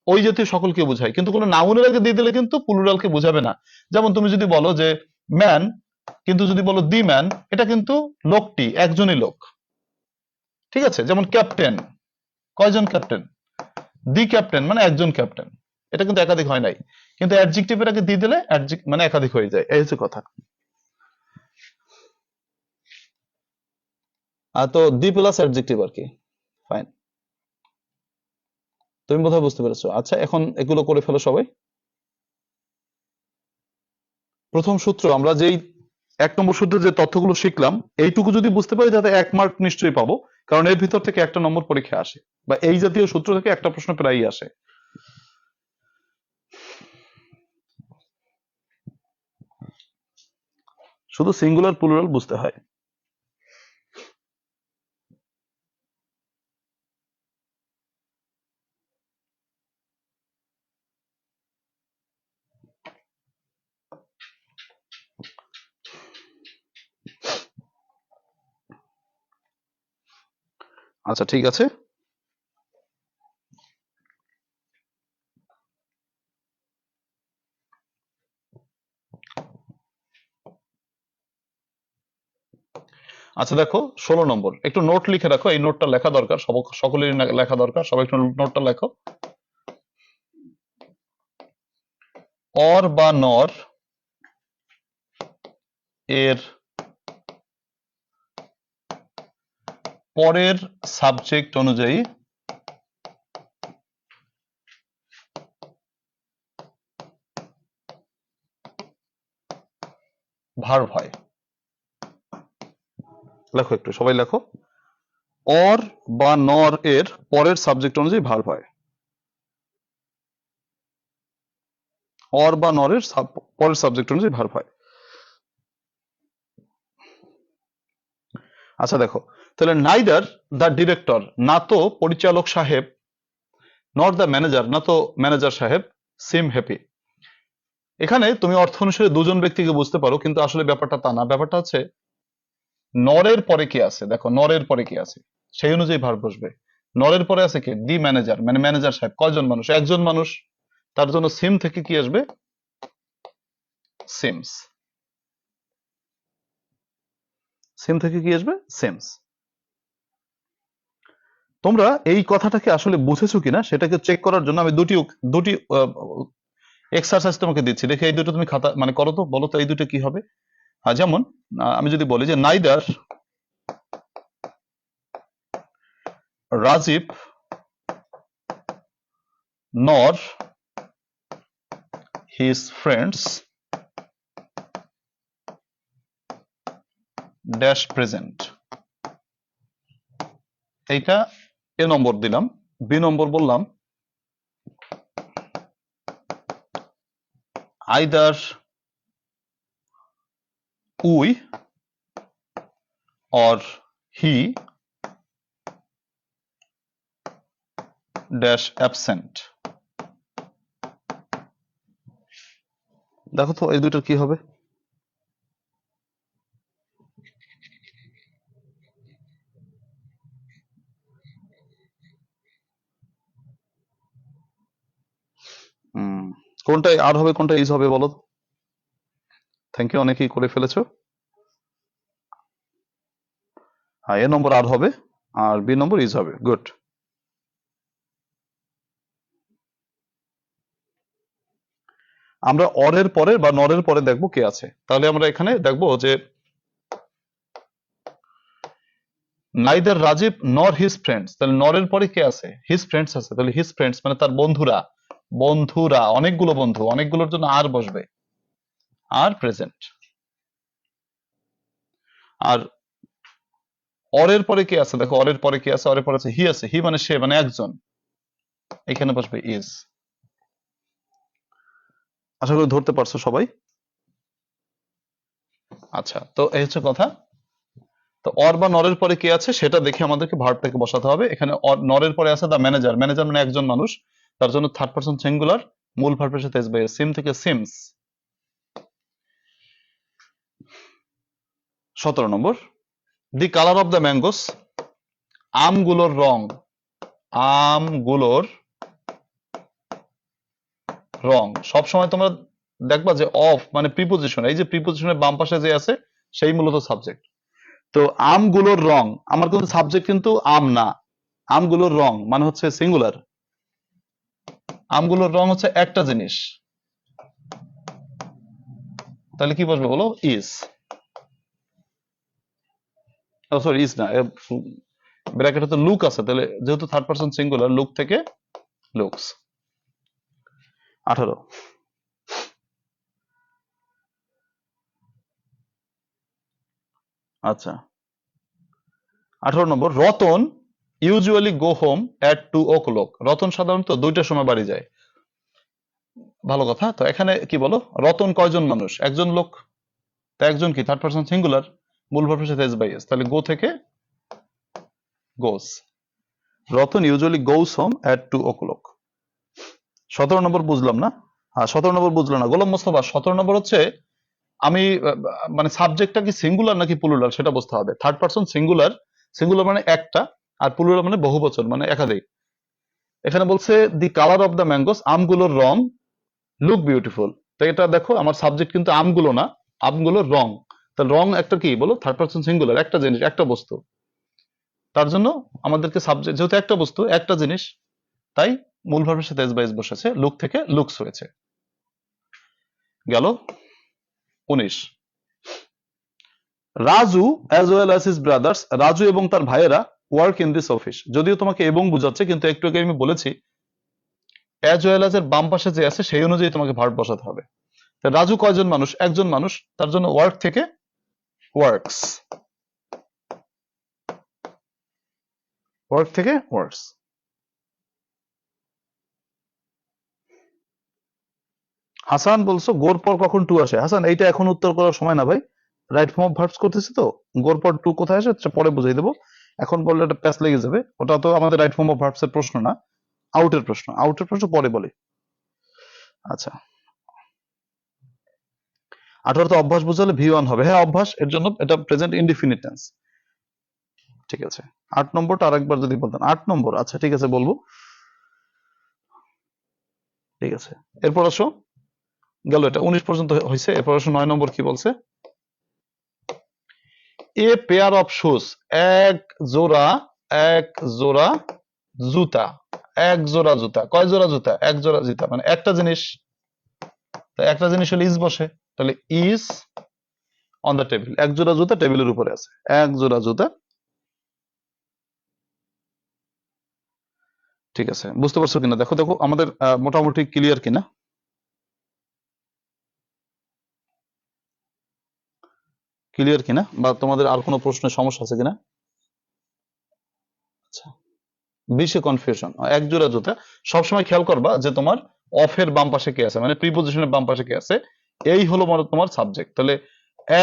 ওই জাতীয় সকলকে বোঝায়, কিন্তু কোনো নাউনের আগে দি দিলে কিন্তু প্লুরালকে বোঝাবে না। যেমন তুমি যদি বলো যে ম্যান, কিন্তু যদি বলো দি ম্যান, এটা কিন্তু লোকটি, একজনই লোক। ঠিক আছে, যেমন ক্যাপ্টেন, কয়জন ক্যাপ্টেন? দি ক্যাপ্টেন মানে একজন ক্যাপ্টেন, এটা কিন্তু একাধিক হয় নাই। কিন্তু অ্যাডজেক্টিভের আগে দি দিলে মানে একাধিক হয়ে যায়, এই হচ্ছে কথা। আর তো দি প্লাস অ্যাডজেক্টিভ আর কি। ফাইন, তুমি বোধহয় বুঝতে পেরেছো। আচ্ছা, এখন এগুলো করে ফেলো সবাই। প্রথম সূত্র, আমরা যেই 1 নম্বর সূত্রে যে তথ্যগুলো শিখলাম, এইটুকু যদি বুঝতে পারি তাতে 1 মার্ক নিশ্চয়ই পাবো, কারণ এর ভিতর থেকে 1টা নম্বর পরীক্ষা আসে, বা এই জাতীয় সূত্র থেকে একটা প্রশ্ন প্রায়ই আসে। শুধু সিঙ্গুলার প্লুরাল বুঝতে হয়। আচ্ছা, ঠিক আছে। আচ্ছা দেখো, 16 নম্বর, একটু নোট লিখে রাখো, এই নোটটা লেখা দরকার, সকলেরই লেখা দরকার, সবাই একটু নোটটা লেখো। অর বা নর এর পরের সাবজেক্ট অনুযায়ী ভার্ব হয়। লেখো, একটু সবাই লেখো। অর বা নর এর পরের সাবজেক্ট অনুযায়ী ভার্ব হয়। অর বা নরের পরের সাবজেক্ট অনুযায়ী ভার্ব হয়। আচ্ছা দেখো, তাহলে নাইদার দ্য ডিরেক্টর, না তো পরিচালক সাহেব, নট দ্য ম্যানেজার, না তো ম্যানেজার সাহেব, সিম হ্যাপি। এখানে তুমি অর্থ অনুসারে দুজন ব্যক্তিকে বুঝতে পারো, কিন্তু আসলে ব্যাপারটা তা না। ব্যাপারটা হচ্ছে নরের পরে কি আছে, দেখো নরের পরে কি আছে, সেই অনুযায়ী ভার্ব বসবে। নরের পরে আছে কি? দি ম্যানেজার, মানে ম্যানেজার সাহেব। কয়জন মানুষ? একজন মানুষ। তার জন্য সিম থেকে কি আসবে? সিমস। সিম থেকে কি আসবে? সিমস। তোমরা এই কথাটাকে আসলে বুঝেছো কিনা সেটাকে চেক করার জন্য আমি দুটি দুটি এক্সারসাইজ তোমাকে দিচ্ছি, দেখে এই দুটো তুমি খাতা মানে করো তো, বলো তো এই দুটো কি হবে। যেমন আমি যদি বলি যে neither Rajib nor his friends dash present, এইটা এ নম্বর দিলাম। বি নম্বর বললাম either we or he dash absent। দেখো তো এই দুটোর কি হবে। কোনটাই আর হবে, কোনটা ইজ হবে বলো। থ্যাংক ইউ, অনেকেই করে ফেলেছো। হ্যাঁ, এ নম্বর আর হবে, আর বি নম্বর ইজ হবে। গুড। আমরা অরের পরে বা নরের পরে দেখবো কে আছে। তাহলে আমরা এখানে দেখবো যে নাইদার রাজীব নর হিজ ফ্রেন্ডস, তাহলে নরের পরে কে আছে? হিজ ফ্রেন্ডস আছে। তাহলে হিজ ফ্রেন্ডস মানে তার বন্ধুরা। বন্ধুরা, অনেকগুলো বন্ধু, অনেকগুলোর জন্য আর বসবে, আর প্রেজেন্ট। আর অরের পরে কে আছে? দেখো অরের পরে কে আছে? অরের পরে আছে হি আছে। হি মানে সে, মানে একজন, এখানে বসবে ইজ। আশা করি ধরতে পারছো সবাই। আচ্ছা, তো এই হচ্ছে কথা। তো অর বা নরের পরে কে আছে সেটা দেখে আমাদেরকে ভার্বটাকে বসাতে হবে। এখানে নরের পরে আছে দা ম্যানেজার। ম্যানেজার মানে একজন মানুষ, তার জন্য থার্ড পারসন সিঙ্গুলার, মূল ভার্বের সাথে এস বাই এস। সিম থেকে sims. 17 number, the colour of the mangoes আমগুলোর রং, আমগুলোর রং। সবসময় তোমরা দেখবা যে অফ মানে প্রিপোজিশন, এই যে প্রিপোজিশনের বাম পাশে যে আছে সেই মূলত সাবজেক্ট। তো আমগুলোর রং, আমার কিন্তু সাবজেক্ট কিন্তু আম না, আমগুলোর রং মানে হচ্ছে সিঙ্গুলার। আমগুলোর রং হচ্ছে একটা জিনিস, তাহলে কি বসবে বলো? ইজ। সরি ইজ না, ব্র্যাকেটে তো লুক আছে, তাহলে যেহেতু থার্ড পারসন সিঙ্গুলার, লুক থেকে লুকস। 18। আচ্ছা 18 নম্বর, রতন ইউজুয়ালি গো হোম এট 2 o'clock। রতন সাধারণত 2টার সময় বাড়ি যায়। ভালো কথা। তো এখানে কি বলো, রতন কয়জন মানুষ? একজন লোক। তা একজন কি থার্ড পারসন সিঙ্গুলার, মূল ভার্বের সাথে এস বাই এস, তাহলে গো থেকে গোস। রতন ইউজুয়ালি গোস হোম এট 2 o'clock। 17 নম্বর বুঝলাম না। 17 নম্বর বুঝলো না গোলাম মোস্তফা। 17 নম্বর হচ্ছে আমি মানে সাবজেক্টটা কি সিঙ্গুলার নাকি প্লুরাল সেটা বুঝতে হবে। থার্ড পারসন সিঙ্গুলার, সিঙ্গুলার মানে একটা, আর প্লুরাল মানে বহুবচন মানে একাধিক। এখানে বলছে the colour of the mangoes, আমগুলোর রং, লুক বিউটিফুল। তো এটা দেখো আমার সাবজেক্ট কিন্তু আমগুলো না, আমগুলোর রং। তাহলে রং একটা কি বলো, থার্ড পারসন সিঙ্গুলার, একটা জিনিস, একটা বস্তু। তার জন্য আমাদেরকে সাবজেক্ট যেহেতু একটা বস্তু একটা জিনিস, তাই মূল ভার্বের সাথে এস বাই এস বসেছে, লুক থেকে লুকস হয়েছে। গেল 19। Raju as well as his brothers, Raju এবং তার ভাইয়েরা ওয়ার্ক ইন দিস অফিস। যদিও তোমাকে এবং বুঝাচ্ছে, কিন্তু একটু আগে আমি বলেছি অ্যাজ ওয়েল অ্যাজ এর বাম পাশে যে আছে সেই অনুযায়ী তোমাকে ভার্ব বসাতে হবে। তা রাজু কয়জন মানুষ? একজন মানুষ, তার জন্য ওয়ার্ক থেকে ওয়ার্কস, ওয়ার্ক থেকে ওয়ার্কস। হাসান বলছো গোর পর কখন টু আসে? হাসান এইটা এখন উত্তর করার সময় না ভাই, রাইট ফর্ম অফ ভার্বস করতেছি তো, গোর পর টু কোথায় আসে সেটা পরে বুঝিয়ে দেবো। এখন বললে একটা প্যাচ লেগে যাবে, ওটা তো আমাদের রাইট ফর্ম অফ ভার্বস এর প্রশ্ন না, আউটের প্রশ্ন, আউটের প্রশ্ন পরে বলি। আচ্ছা 18 তে অভ্যাস বুঝালে ভি ওয়ান হবে। হ্যাঁ অভ্যাস, এর জন্য এটা প্রেজেন্ট ইনডিফিনিট টেন্স। ঠিক আছে 8 নম্বরটা আরেকবার যদি বলতেন। 8 নম্বর, আচ্ছা ঠিক আছে বলবো। ঠিক আছে এরপর আসো, গেল এটা 19 পর্যন্ত হয়েছে। এরপর আসো 9 নম্বর কি বলছে? এ পেয়ার অফ শুজ, এক জোড়া, এক জোড়া জুতা, এক জোড়া জুতা। কয় জোড়া জুতা? এক জোড়া জুতা, মানে একটা জিনিস। তাই একটা জিনিস হলে ইজ বসে, তাহলে ইজ অন দ্য টেবিল। এক জোড়া জুতা টেবিলের উপরে আছে, এক জোড়া জুতা। ঠিক আছে বুঝতে পারছো কিনা দেখো, দেখো আমাদের মোটামুটি ক্লিয়ার কিনা, ক্লিয়ার কিনা, বা তোমাদের আর কোনো প্রশ্নের সমস্যা আছে কিনা? আচ্ছা 20 কনফিউশন। এক জোড়া জুতা, সবসময় খেয়াল করবা যে তোমার অফের বাম পাশে কে আছে, মানে প্রিপোজিশনের বাম পাশে কে আছে, এই হলো তোমার সাবজেক্ট। তাহলে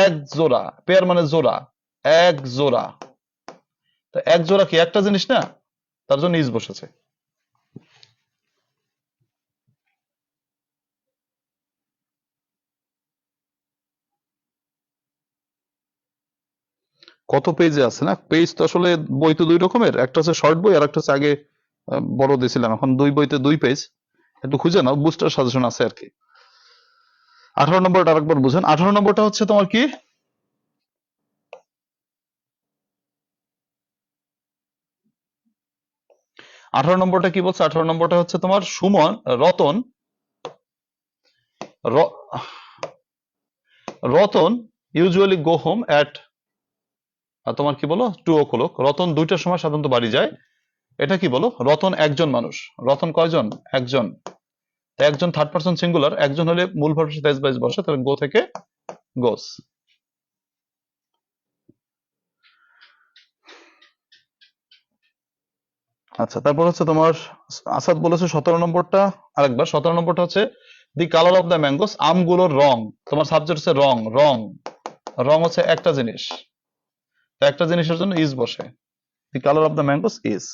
এক জোড়া, পেয়ার মানে জোড়া, এক জোড়া। তো এক জোড়া কি একটা জিনিস না, তার জন্য ইজ বসেছে। কত পেজে আছে না, পেজ তো আসলে বই তো দুই রকমের, একটা হচ্ছে শর্ট বই আর একটা হচ্ছে আগে বড় দিয়েছিলাম, এখন দুই বইতে 2 পেজ। একটু খুঁজে নাও, বুস্টার সাজেশন আছে আর কি। 18 নম্বরটা আরেকবার বুঝেন। 18 নম্বরটা হচ্ছে তোমার কি, 18 নম্বরটা কি বলছে? 18 নম্বরটা হচ্ছে তোমার সুমন, রতন, র- রতন ইউজুয়ালি গো হোম এট, তোমার কি বলো 2 o'clock। রতন 2টার সময় সাধারণত বাড়ি যায়। এটা কি বলো? রতন একজন মানুষ। রতন কয়জন? একজন। তাই একজন থার্ড পারসন সিঙ্গুলার, একজন হলে মূল ভার্বের সাথে এস বাইস বসে, তাহলে গো থেকে গোস। আচ্ছা তারপর হচ্ছে তোমার আসাদ বলেছে 17 নম্বরটা, আরেকবার 17 নম্বরটা হচ্ছে the colour of the mangoes, আমগুলোর রং। তোমার সাবজেক্ট হচ্ছে রং, রং, রং হচ্ছে একটা জিনিস, তো একটা জিনিসের জন্য ইজ বসে, দি colour of the mangoes is.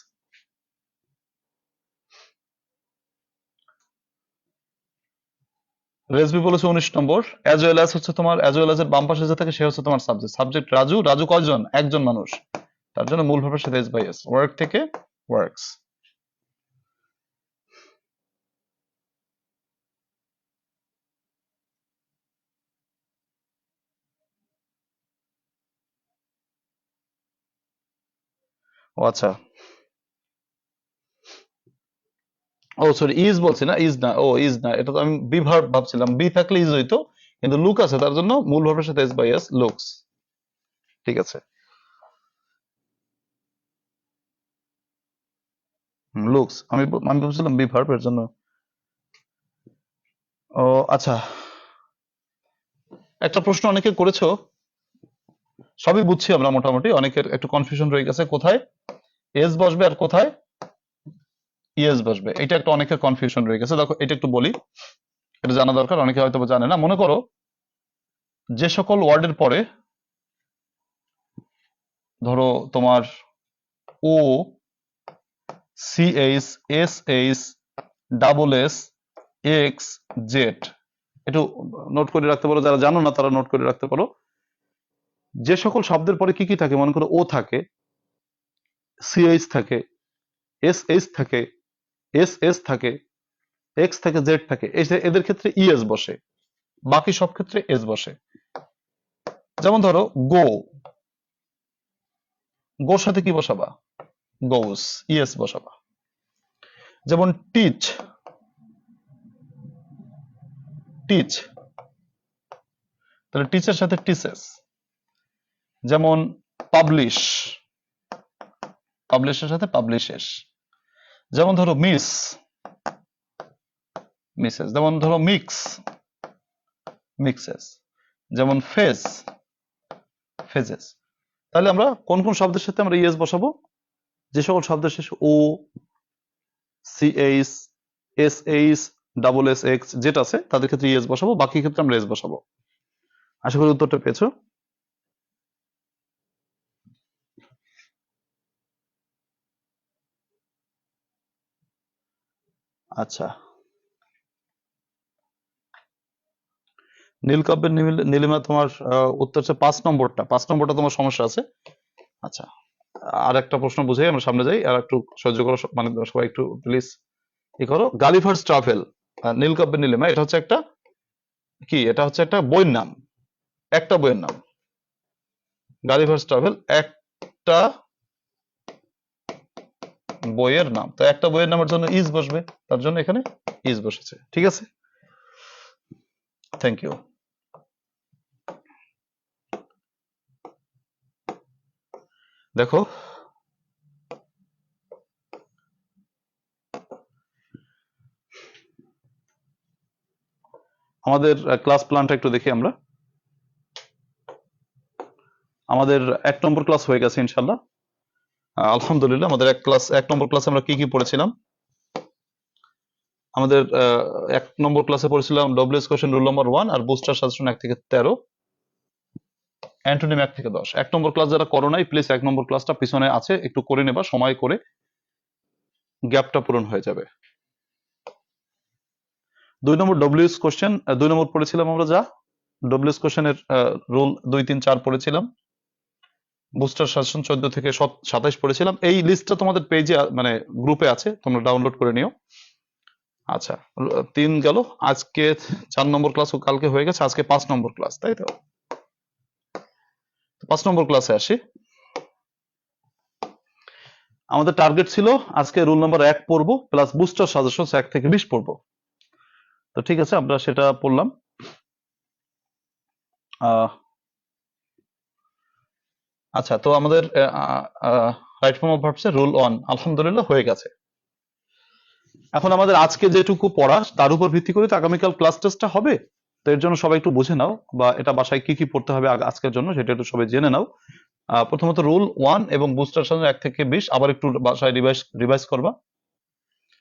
Rezvi বলেছে 19 নম্বর, অ্যাজ ওয়েল অ্যাজ হচ্ছে তোমার, অ্যাজ ওয়েল অ্যাজ এর বাম পাশে যে থাকে সে হচ্ছে তোমার সাবজেক্ট। সাবজেক্ট রাজু, রাজু কয়জন? একজন মানুষ, তার জন্য মূল ভার্বের সাথে এস বাই এস, ওয়ার্ক থেকে ওয়ার্কস। ও আচ্ছা, ও সরি, ইজ বলছি না, ইজ না, ও ইজ না, এটা তো আমি বি ভার্ব ভাবছিলাম, বি থাকলে ইজ হইতো, কিন্তু লুক আছে তার জন্য মূল ভার্বের সাথে এস বাই এস, লুকস। ঠিক আছে, লুকস, আমি ভাবছিলাম বি ভার্ব, এর জন্য। ও আচ্ছা, একটা প্রশ্ন অনেকে করেছো, সবই বুঝছি আমরা মোটামুটি, অনেকের একটু কনফিউশন রয়ে গেছে, কোথায় এস বসবে আর কোথায় ইএস বসবে, এটা একটা অনেকের কনফিউশন রয়ে গেছে। দেখো এটা একটু বলি, এটা জানা দরকার, অনেকে হয়তো জানে না। মনে করো যে সকল ওয়ার্ডের পরে ধরো তোমার O, CH, SH, double S, X, Z, একটু নোট করে রাখতে পারো, যারা জানো না তারা নোট করে রাখতে পারো। যে সকল শব্দের পরে কি কি থাকে, মনে করো ও থাকে, সিএইচ থাকে, এসএইচ থাকে, এসএস থাকে, এক্স থাকে, জেড থাকে, এদের ক্ষেত্রে ইএস বসে, বাকি সব ক্ষেত্রে এস বসে। যেমন ধরো গো, গোর সাথে কি বসাবা, গোস, ইএস বসাবা। যেমন টিচ, টিচ, তাহলে টিচের সাথে টিচেস। যেমন পাবলিশ, পাবলিশের সাথে পাবলিশেস। যেমন ধরো মিস, মিসেস। যেমন ধরো মিক্স, মিক্সেস। যেমন ফেস, ফেজেস। তাহলে আমরা কোন কোন শব্দের সাথে আমরা ইএস বসাবো, যে সকল শব্দের শেষে O, CH, SH, double S, X, যেটা আছে তাদের ক্ষেত্রে ইএস বসাবো, বাকি ক্ষেত্রে আমরা এস বসাবো। আশা করি উত্তরটা পেয়েছো। আচ্ছা, নীলকাব্যের নীলিমা, তোমার উত্তর হচ্ছে 5 নম্বরটা, 5 নম্বরটা তোমার সমস্যা আছে। আচ্ছা, আর একটা প্রশ্ন বুঝে আমরা সামনে যাই, আর একটু সহ্য করো, মানে সবাই একটু প্লিজ ই করো। গালিভার্স ট্রাভেল, নীলকাব্যের নীলিমা, এটা হচ্ছে একটা কি, এটা হচ্ছে একটা বইয়ের নাম, একটা বইয়ের নাম। গালিভার্স ট্রাভেল একটা বইয়ের নাম, তো একটা বইয়ের নামের জন্য ইজ বসবে, তার জন্য এখানে ইজ বসেছে। ঠিক আছে, থ্যাংক ইউ। দেখো আমাদের ক্লাস প্ল্যানটা একটু দেখি আমরা। আমাদের 1 নম্বর ক্লাস হয়ে গেছে ইনশাল্লাহ, আলহামদুলিল্লাহ। আমাদের 1 নম্বর ক্লাস আমরা কি কি পড়েছিলাম, আমাদের 1 নম্বর ক্লাসে পড়েছিলাম ডব্লিউএস কোশ্চেন রুল নম্বর 1 আর বুস্টার সাজেশন 1 থেকে 13, অ্যান্টোনিম 1 থেকে 10। 1 নম্বর ক্লাস যারা করো নাই, প্লিজ 1 নম্বর ক্লাসটা পিছনে আছে, একটু করে নেবা, সময় করে, গ্যাপটা পূরণ হয়ে যাবে। 2 নম্বর ডব্লিউএস কোশ্চেন, 2 নম্বর পড়েছিলাম আমরা, যা ডব্লিউএস কোশ্চেনের রুল 2, 3, 4 পড়েছিলাম। বুস্টার সাজেশন 14 থেকে 27 পড়েছিলাম। এই লিস্টটা তোমাদের পেজে মানে গ্রুপে আছে, তোমরা ডাউনলোড করে নিও। আচ্ছা, 3 গেল, আজকে 4 নম্বর ক্লাস কালকে হয়ে গেছে, আজকে 5 নম্বর ক্লাস, তাই তো? 5 নম্বর ক্লাসে আসি। আমাদের টার্গেট ছিল আজকে রুল নাম্বার 1 পড়বো, প্লাস বুস্টার সাজেশন 1 থেকে 20 পড়বো। তো ঠিক আছে, আমরা সেটা পড়লাম। আচ্ছা, তো আমাদের রাইট ফর্ম অফ ভার্বস এর রুল 1 আলহামদুলিল্লাহ হয়ে গেছে। এখন আমাদের আজকে যেটুকু পড়া তার উপর ভিত্তি করে তো আগামীকাল ক্লাস টেস্টটা হবে, তো এর জন্য সবাই একটু বুঝে নাও, বা এটা বাসায় কি কি পড়তে হবে আজকের জন্য সেটা একটু সবাই জেনে নাও। প্রথমত রুল 1 এবং বুস্টার সাজেশন 1 থেকে 20 আবার একটু বাসায় রিভাইজ করবা।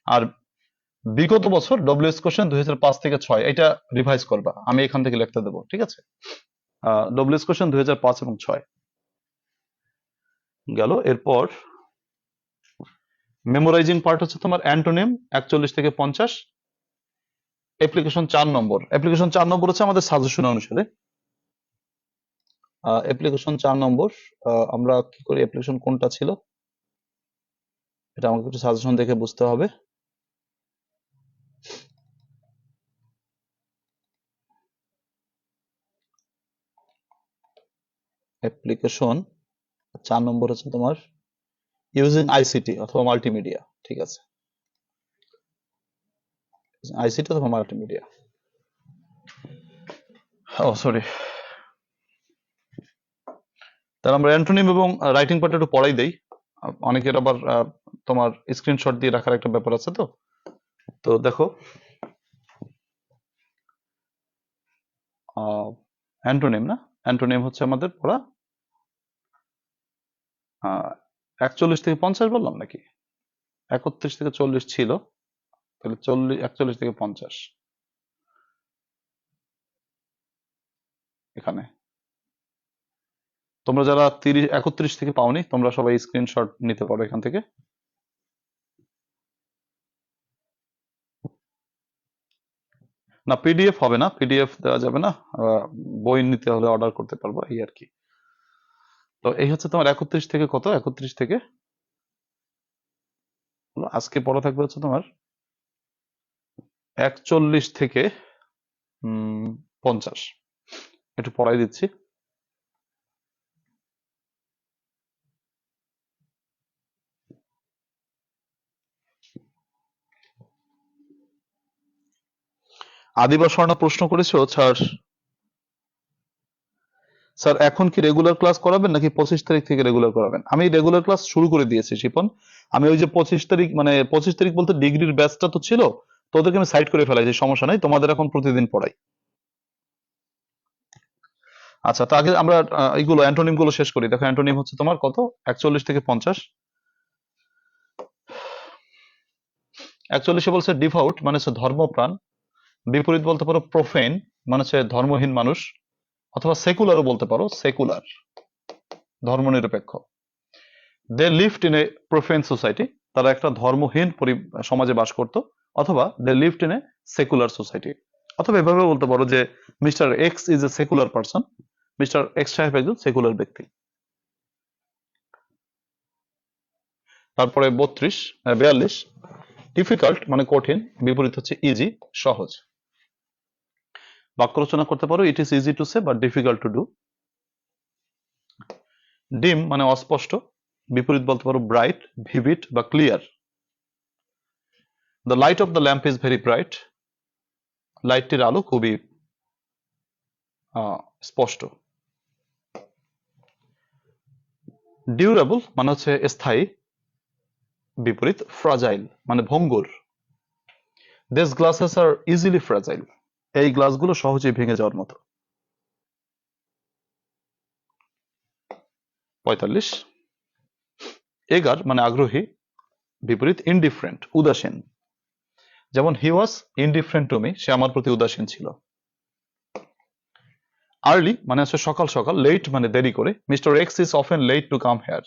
আর বিগত বছর ডব্লিউএস কোশ্চেন 2005 থেকে 6 এটা রিভাইজ করবা, আমি এখান থেকে লিখতে দেবো, ঠিক আছে? ডব্লিউএস কোশ্চেন 2005 এবং 6 গেল। এরপর মেমোরাইজিং পার্ট হচ্ছে তোমার অ্যান্টোনিম 41 থেকে 50, অ্যাপ্লিকেশন 4 নম্বর। অ্যাপ্লিকেশন 4 নম্বর হচ্ছে আমাদের সাজেশন অনুসারে, অ্যাপ্লিকেশন 4 নম্বর। আমরা কি করি, অ্যাপ্লিকেশন কোনটা ছিল এটা আমাকে একটু সাজেশন দেখে বুঝতে হবে। অ্যাপ্লিকেশন 4 নম্বর হচ্ছে তোমার ইউজিং আইসিটি অথবা মাল্টিমিডিয়া। ঠিক আছে, আইসিটি অথবা মাল্টিমিডিয়া। ও সরি, তাহলে আমরা অ্যান্টোনিম এবং রাইটিং পার্ট একটু পড়াই দেই। অনেকের আবার তোমার স্ক্রিনশট দিয়ে রাখার একটা ব্যাপার আছে। তো তো দেখো, অ্যান্টোনিম না, অ্যান্টোনিম হচ্ছে আমাদের পড়া 41 থেকে 50 বললাম নাকি, 31 থেকে 40 ছিল, তাহলে 41 থেকে 50 এখানে। তোমরা যারা 31 থেকে পাওনি, তোমরা সবাই স্ক্রিনশট নিতে পারো এখান থেকে। না, পিডিএফ হবে না, পিডিএফ দেওয়া যাবে না, বই নিতে হলে অর্ডার করতে পারবো এই আর কি। তো এই হচ্ছে তোমার 31 থেকে কত, 31 থেকে আজকে পড়া থাকবে হচ্ছে তোমার 41 থেকে 50। একটু পড়াই দিচ্ছি। আদিবা স্বর্ণা প্রশ্ন করেছো, স্যার স্যার এখন কি রেগুলার ক্লাস করাবেন নাকি 25 তারিখ থেকে রেগুলার করাবেন? আমি রেগুলার ক্লাস শুরু করে দিয়েছি শিপন। আমি ওই যে 25 তারিখ, মানে 25 তারিখ বলতে ডিগ্রির ব্যাচটা তো ছিল, তো ওদেরকে আমি সাইড করে ফেলাইছি, সমস্যা নাই, তোমাদের এখন প্রতিদিন পড়াই। আচ্ছা, তো আগে আমরা এইগুলো অ্যান্টোনিম গুলো শেষ করি। দেখো, অ্যান্টোনিম হচ্ছে তোমার কত, 41 থেকে 50। 41 বলছে ডিভোট, মানে হচ্ছে ধর্মপ্রাণ। বিপরীত বলতে পারো প্রোফেন, মানে হচ্ছে ধর্মহীন মানুষ, অথবা সেকুলারও বলতে পারো, সেকুলার, ধর্মনিরপেক্ষ। They lived in a profane society, তারা একটা ধর্মহীন সমাজে বাস করত, অথবা they lived in a secular society. অথবা এভাবে বলতে পারো যে mister X is a secular person, mister X সাহেব একজন সেকুলার ব্যক্তি। তারপরে 42, ডিফিকাল্ট মানে কঠিন, বিপরীত হচ্ছে ইজি, সহজ। বাক্য রচনা করতে পারো, it is easy to say but difficult to do. Dim মানে অস্পষ্ট, বিপরীত বলতে পারো ব্রাইট, ভিভিড বা clear. The light of the lamp is very bright, লাইটটির আলো খুবই স্পষ্ট। ডিউরেবল মানে হচ্ছে স্থায়ী, বিপরীত ফ্রাজাইল মানে ভঙ্গুর। This glasses are easily fragile, এই গ্লাসগুলো সহজেই ভেঙে যাওয়ার মতো। 45, এগার মানে আগ্রহী, বিপরীত ইনডিফারেন্ট উদাসীন। যেমন হি ওয়াজ ইনডিফারেন্ট টু মি, সে আমার প্রতি উদাসীন ছিল। আর্লি মানে হচ্ছে সকাল সকাল, লেট মানে দেরি করে। Mister X is often late to come here,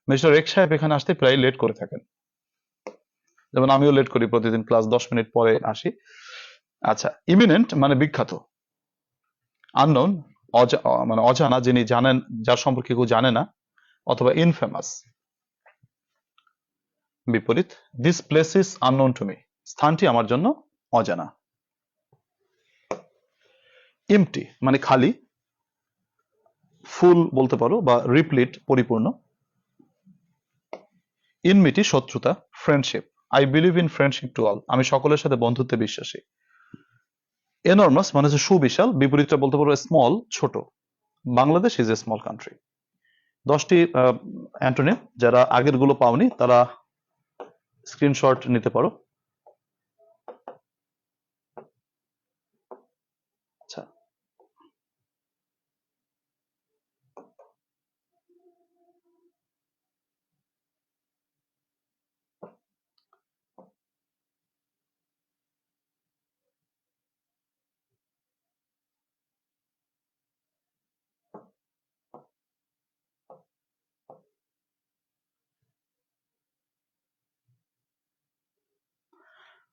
mister X সাহেব এখানে আসতে প্রায় লেট করে থাকেন। যেমন আমিও লেট করি, প্রতিদিন ক্লাস 10 মিনিট পরে আসি। আচ্ছা, ইমিনেন্ট মানে বিখ্যাত। আননোন মানে অজানা, যিনি জানেন, যার সম্পর্কে কেউ জানে না, অথবা ইনফেমাস, বিপরীত this place is unknown to me, স্থানটি আমার জন্য অজানা। এমটি মানে খালি, ফুল বলতে পারো বা রিপ্লিট পরিপূর্ণ। ইনমিটি শত্রুতা, friendship, I believe in friendship to all, আমি সকলের সাথে বন্ধুত্বে বিশ্বাসী। এনর্মাস মানে হচ্ছে সুবিশাল, বিপরীতটা বলতে পারো স্মল, ছোট। Bangladesh is a small country. 10টি অ্যান্টোনিম, যারা আগের গুলো পাওনি তারা স্ক্রিনশট নিতে পারো। আচ্ছা,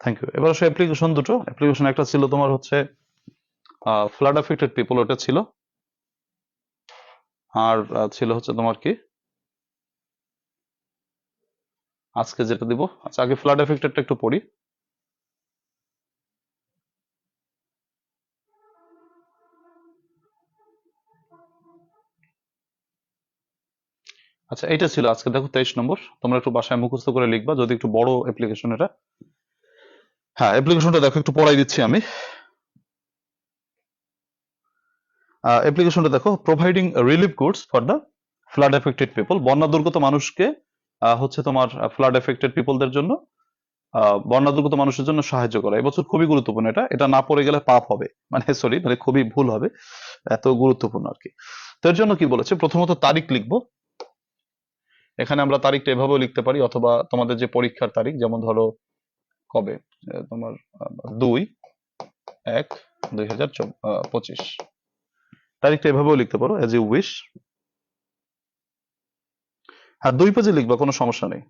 থ্যাংক ইউ। এবার আসলে অ্যাপ্লিকেশন দুটো, অ্যাপ্লিকেশন একটা ছিল তোমার হচ্ছে ফ্লাড এফেক্টেড পিপল, ওটা ছিল। আর ছিল হচ্ছে তোমার কি আজকে যেটা দিব। আচ্ছা, আগে ফ্লাড এফেক্টেডটা একটু পড়ি। আচ্ছা, এটা ছিল আজকে, দেখো 23 নম্বর। তোমরা একটু বাসায় মুখস্থ করে লিখবা, যদি একটু বড় অ্যাপ্লিকেশন এটা। হ্যাঁ, অ্যাপ্লিকেশনটা দেখো, একটু পড়াই দিচ্ছি আমি। অ্যাপ্লিকেশনটা দেখো, providing relief goods for the flood affected people. বন্যা দুর্গত মানুষকে হচ্ছে তোমার ফ্লাড এফেক্টেড পিপলদের জন্য, বন্যা দুর্গত মানুষের জন্য সাহায্য করা এবছর খুবই গুরুত্বপূর্ণ। এটা না পড়ে গেলে পাপ হবে, মানে সরি, মানে খুবই ভুল হবে, এত গুরুত্বপূর্ণ আর কি। তো এর জন্য কি বলেছে, প্রথমত তারিখ লিখবো। এখানে আমরা তারিখটা এভাবেও লিখতে পারি, অথবা তোমাদের যে পরীক্ষার তারিখ, যেমন ধরো কবে, তোমার 2/1/2025, তারিখটা এভাবেও লিখতে পারো, এজ ইউ উইশ। হ্যাঁ, 2 পেজে লিখবা, কোনো সমস্যা নেই।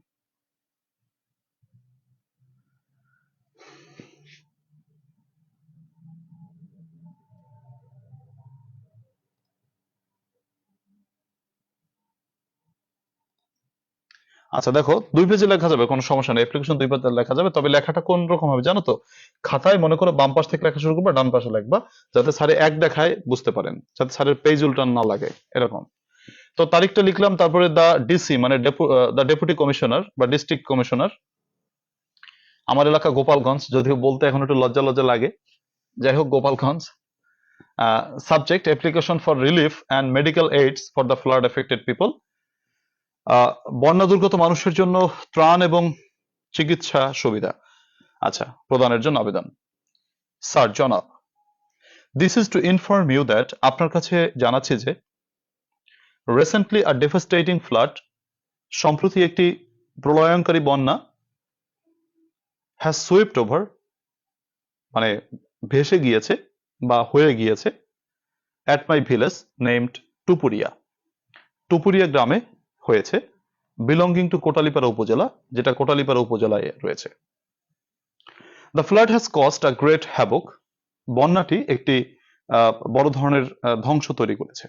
আচ্ছা দেখো, 2 পেজে লেখা যাবে, কোনো সমস্যা নেই, অ্যাপ্লিকেশন 2 পেজে লেখা যাবে। তবে লেখাটা কোন রকম হবে জানো তো, খাতায় মনে করো বাম পাশ থেকে লেখা শুরু করবে, ডান পাশে লিখবা, যাতে স্যারে এক দেখায় বুঝতে পারেন, যাতে স্যারের পেজ উল্টান না লাগে, এরকম। তো তারিখটা লিখলাম, তারপরে দা ডিসি মানে দা ডেপুটি কমিশনার বা ডিস্ট্রিক্ট কমিশনার। আমার এলাকা গোপালগঞ্জ, যদিও বলতে এখন একটু লজ্জা লজ্জা লাগে, যাই হোক Gopalganj. Subject application for relief and medical AIDS for the flood affected people. বন্যা দুর্গত মানুষের জন্য ত্রাণ এবং চিকিৎসা সুবিধা আচ্ছা প্রদানের জন্য আবেদন। স্যার, জনাব, this is to inform you that, আপনার কাছে জানাচ্ছি যে, রিসেন্টলি আ ডেভাস্টেটিং ফ্লাড, সম্প্রতি একটি প্রলয়ঙ্কারী বন্যা, হ্যাজ সুইপড ওভার মানে ভেসে গিয়েছে বা হয়ে গিয়েছে, অ্যাট মাই ভিলেজ নেমড টুপুরিয়া, টুপুরিয়া গ্রামে হয়েছে, বিলঙ্গিং টু কোটালীপাড়া উপজেলা, যেটা কোটালীপাড়া উপজেলায় রয়েছে। The flood has cost a great havoc, বন্যাটি একটি বড় ধরনের ধ্বংস তৈরি করেছে।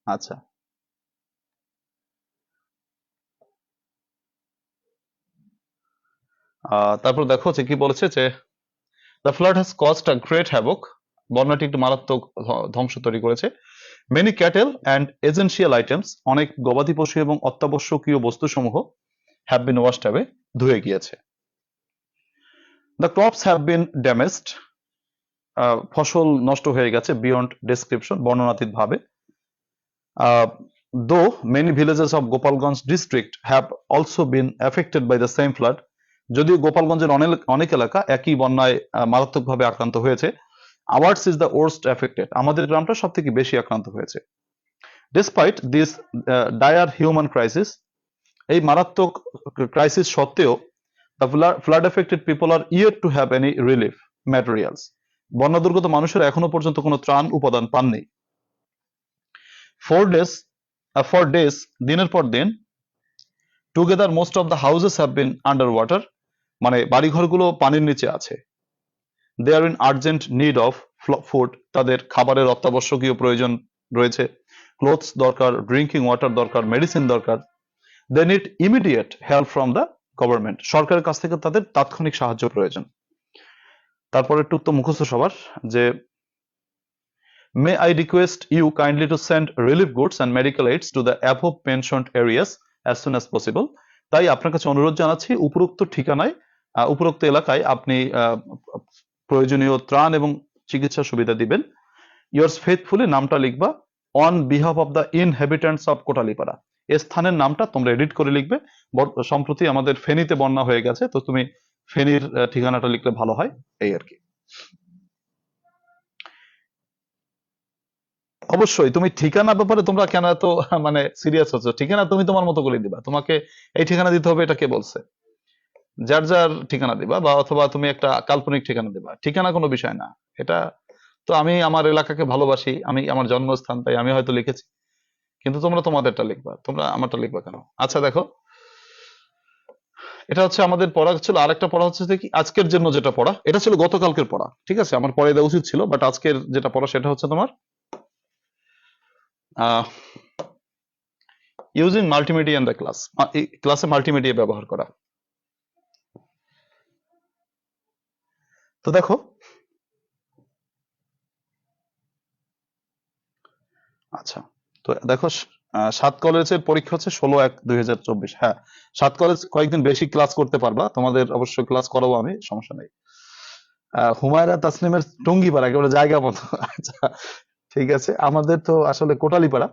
আচ্ছা, তারপর দেখো যে কি বলেছে, যে the flood has cost a great havoc, বন্যাটি একটি মারাত্মক ধ্বংস তৈরি করেছে। Many cattle and essential items, অনেক গবাদি পশু এবং অত্যাবশ্যকীয় বস্তুসমূহ, হ্যাভ বিন ওয়াশড অ্যাওয়ে, ধুয়ে গিয়েছে। The crops have been damaged, ফসল নষ্ট হয়ে গেছে, বিয়ন্ড ডেসক্রিপশন, বর্ণনাতীত ভাবে। Though many villages of Gopalganj district have also been affected by the same flood, যদিও গোপালগঞ্জের অনেক এলাকা একই বন্যায় মারাত্মকভাবে আক্রান্ত হয়েছে। Ours is the worst affected, আমাদের গ্রামটা সব থেকে বেশি আক্রান্ত হয়েছে। Despite this dire human crisis, এই মারাত্মক ক্রাইসিস সত্ত্বেও, the flood affected people are yet to have any relief materials, বন্যা দুর্গত মানুষেরা এখনো পর্যন্ত কোনো ত্রাণ উপাদান পাননি। ফর ডেজ, দিনের পর দিন, together most of the houses have been under water, মানে বাড়িঘরগুলো পানির নিচে আছে। They are in urgent need of food, তাদের খাবারের অত্যাবশ্যকীয় প্রয়োজন রয়েছে, ক্লোথস দরকার, ড্রিঙ্কিং ওয়াটার দরকার, মেডিসিন দরকার। They need immediate help from the government, সরকারের কাছ থেকে তাদের তাৎক্ষণিক সাহায্য প্রয়োজন। তারপরে একটু তো মুখস্থ সবার, যে may I request you kindly to send relief goods and medical aids to the above mentioned areas as soon as possible, তাই আপনার কাছে অনুরোধ জানাচ্ছি, উপরোক্ত ঠিকানায়, উপরোক্ত এলাকায় আপনি প্রয়োজনীয় ত্রাণ এবং চিকিৎসা সুবিধা দিবেন। ইয়ার্স ফেথফুলি, নামটা লিখবা, on behalf of the inhabitants of Kotalipara, এ স্থানের নামটা তোমরা এডিট করে লিখবে। সম্প্রতি আমাদের ফেনীতে বন্যা হয়ে গেছে, তো তুমি ফেনীর ঠিকানাটা লিখলে ভালো হয়, এই আর কি। অবশ্যই তুমি ঠিকানা ব্যাপারে তোমরা কেন এত মানে সিরিয়াস হচ্ছ? ঠিকানা তুমি তোমার মতো করে দিবা, তোমাকে এই ঠিকানা দিতে হবে এটা কে বলছে? যার যার ঠিকানা দিবা, বা অথবা তুমি একটা কাল্পনিক ঠিকানা দিবা, ঠিকানা কোনো বিষয় না এটা। তো আমি আমার এলাকাকে ভালোবাসি, আমি আমার জন্মস্থান, তাই আমি হয়তো লিখেছি, কিন্তু তোমরা তোমাদেরটা লিখবা, তোমরা আমারটা লিখবা কেন? আচ্ছা দেখো, এটা হচ্ছে আমাদের পড়া ছিল, আরেকটা পড়া হচ্ছে যে কি আজকের জন্য যেটা পড়া, এটা ছিল গতকালকের পড়া, ঠিক আছে, আমার পরে দেওয়া উচিত ছিল, বাট আজকের যেটা পড়া সেটা হচ্ছে তোমার using multimedia in the class, ক্লাসে মাল্টিমিডিয়া ব্যবহার করা। তো দেখো, আচ্ছা, তো দেখো, 7 কলেজের পরীক্ষা হচ্ছে 16/1/2024। হ্যাঁ, 7 কলেজ কয়েকদিন বেশি ক্লাস করতে পারবা, তোমাদের অবশ্যই ক্লাস করাবো আমি, সমস্যা নেই। হুমায়রা তাসনিমের টঙ্গিপাড়া একেবারে জায়গা মতো। আচ্ছা, ঠিক আছে, আমাদের তো আসলে কোটালীপাড়া,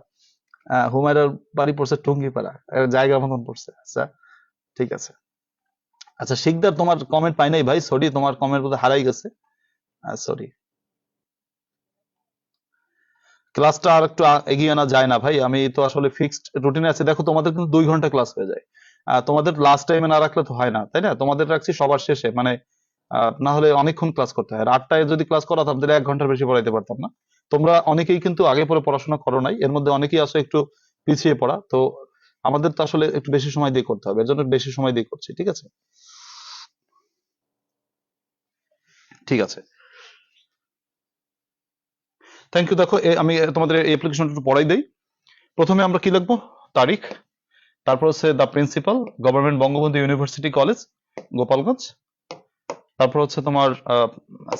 হুমায়রার বাড়ি পড়ছে টঙ্গিপাড়া, জায়গা মতন পড়ছে। আচ্ছা, ঠিক আছে। আচ্ছা শিকদার, তোমার কমেন্ট পাই নাই ভাই, সরি, তোমার কমেন্ট বোধহয় হারাই গেছে, সরি। ক্লাসটা আর একটু এগিয়ে আনা যায় না ভাই, আমি তো আসলে ফিক্সড রুটিনে আছে। দেখো তোমাদের কিন্তু 2 ঘন্টা ক্লাস হয়ে যায়, তোমাদের লাস্ট টাইমে না রাখলে তো হয় না, তাই না? তোমাদের রাখছি সবার শেষে, মানে না হলে অনেকক্ষণ ক্লাস করতে হয়। আর 8টায় যদি ক্লাস করা তোমাদের 1 ঘন্টার বেশি পড়াইতে পারতাম না। তোমরা অনেকেই কিন্তু আগে পরে পড়াশোনা করো নাই, এর মধ্যে অনেকেই আছো একটু পিছিয়ে পড়া, তো আমাদের তো আসলে একটু বেশি সময় দিয়ে করতে হবে, এর জন্য বেশি সময় দিয়ে করছি, ঠিক আছে? ঠিক আছে, থ্যাংক ইউ। দেখো আমি তোমাদের এই অ্যাপ্লিকেশনটা একটু পড়াই দেই। প্রথমে আমরা কি লিখবো? তারিখ, তারপর হচ্ছে the principal, government Bangabandhu university college, Gopalganj. তারপর হচ্ছে তোমার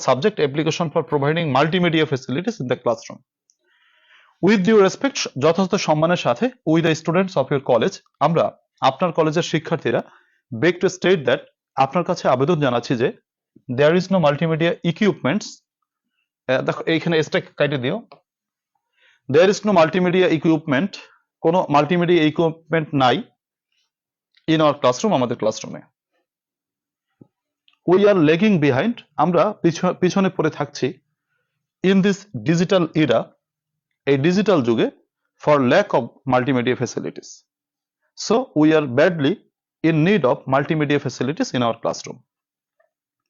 subject, application for providing multimedia facilities in the classroom. With due respect, যথাযথ সম্মানের সাথে, with the students of your college, আমরা আপনার কলেজের শিক্ষার্থীরা, বেগ টু স্টেট দ্যাট, আপনার কাছে আবেদন জানাচ্ছি যে, there is no multimedia equipments, দেখো এইখানে এসটা কাইটে দিও, there is no multimedia equipment, কোনো মাল্টিমিডিয়া ইকুইপমেন্ট নাই ইন আওয়ার ক্লাসরুম, আমাদের ক্লাসরুমে। উই আর লেগিং বিহাইন্ড, আমরা পিছনে পড়ে থাকছি, ইন দিস ডিজিটাল ইরা, এই ডিজিটাল যুগে, for lack of multimedia facilities, so we are badly in need of multimedia facilities in our classroom.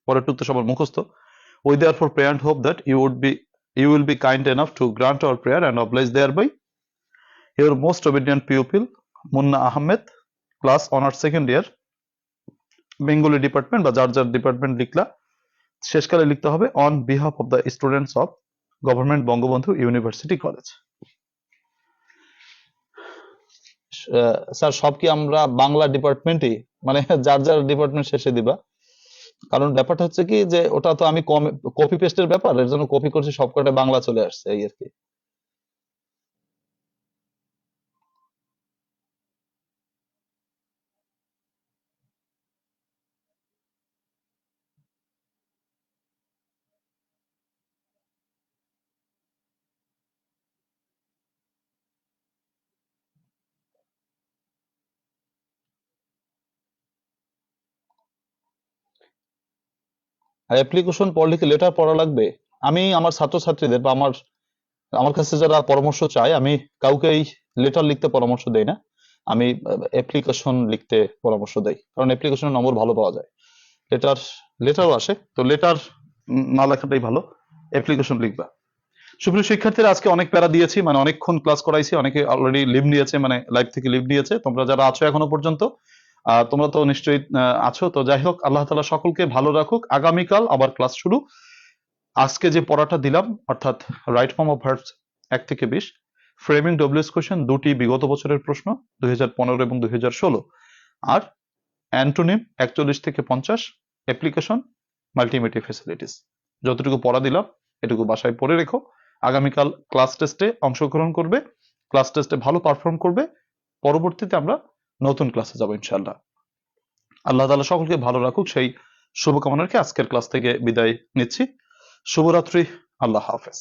পরের টুকটা সবার মুখস্থ। We therefore pray and hope that you will be kind enough to grant our prayer and oblige thereby. Your most obedient pupil, Munna Ahmed, class honors second year, Bengali department, বা যার যার department লিখলা শেষকালে লিখতে হবে, on behalf of the students of government Bangabandhu university college. Sir সব কি আমরা বাংলা ডিপার্টমেন্টই, মানে যার যার ডিপার্টমেন্ট শেষে দিবা? কারণ ব্যাপারটা হচ্ছে কি যে ওটা তো আমি কপি পেস্টের ব্যাপার, এর জন্য কপি করছি, সবকটা বাংলা চলে আসছে, এই আর কি। আর অ্যাপ্লিকেশন পড়লে কি লেটার পড়া লাগবে? আমি আমার ছাত্রছাত্রীদের বা আমার আমার কাছে যারা পরামর্শ চায়, আমি কাউকেই লেটার লিখতে পরামর্শ দেই না, আমি অ্যাপ্লিকেশন লিখতে পরামর্শ দেই, কারণ অ্যাপ্লিকেশনের নম্বর ভালো পাওয়া যায়। লেটার, লেটারও আসে, তো লেটার না লেখাটাই ভালো, অ্যাপ্লিকেশন লিখবা। সুপ্রিয় শিক্ষার্থীরা, আজকে অনেক প্যারা দিয়েছি, মানে অনেকক্ষণ ক্লাস করাইছি, অনেকে অলরেডি লিভ নিয়েছে, মানে লাইভ থেকে লিভ নিয়েছে। তোমরা যারা আছো এখনো পর্যন্ত, তোমরা তো নিশ্চয়ই আছো। তো যাই হোক, আল্লাহ তাআলা সকলকে ভালো রাখুক। আগামীকাল আবার ক্লাস শুরু। আজকে যে পড়াটা দিলাম, অর্থাৎ রাইট ফর্ম অফ ভার্বস 1 থেকে 20, ফ্রেমিং ডব্লিউএস কোশ্চেন, 2টি বিগত বছরের প্রশ্ন, 2015 এবং 2016, আর অ্যান্টোনিম 41 থেকে 50, অ্যাপ্লিকেশন, মাল্টিমিডিয়া ফ্যাসিলিটিস। যতটুকু পড়া দিলাম এটুকু বাসায় পড়ে রেখো। আগামীকাল ক্লাস টেস্টে অংশগ্রহণ করবে, ক্লাস টেস্টে ভালো পারফর্ম করবে, পরবর্তীতে আমরা নতুন ক্লাসে যাবো ইনশাআল্লাহ। আল্লাহ তাআলা সকলকে ভালো রাখুক, সেই শুভকামনা রেখে আজকের ক্লাস থেকে বিদায় নিচ্ছি। শুভরাত্রি, আল্লাহ হাফেজ।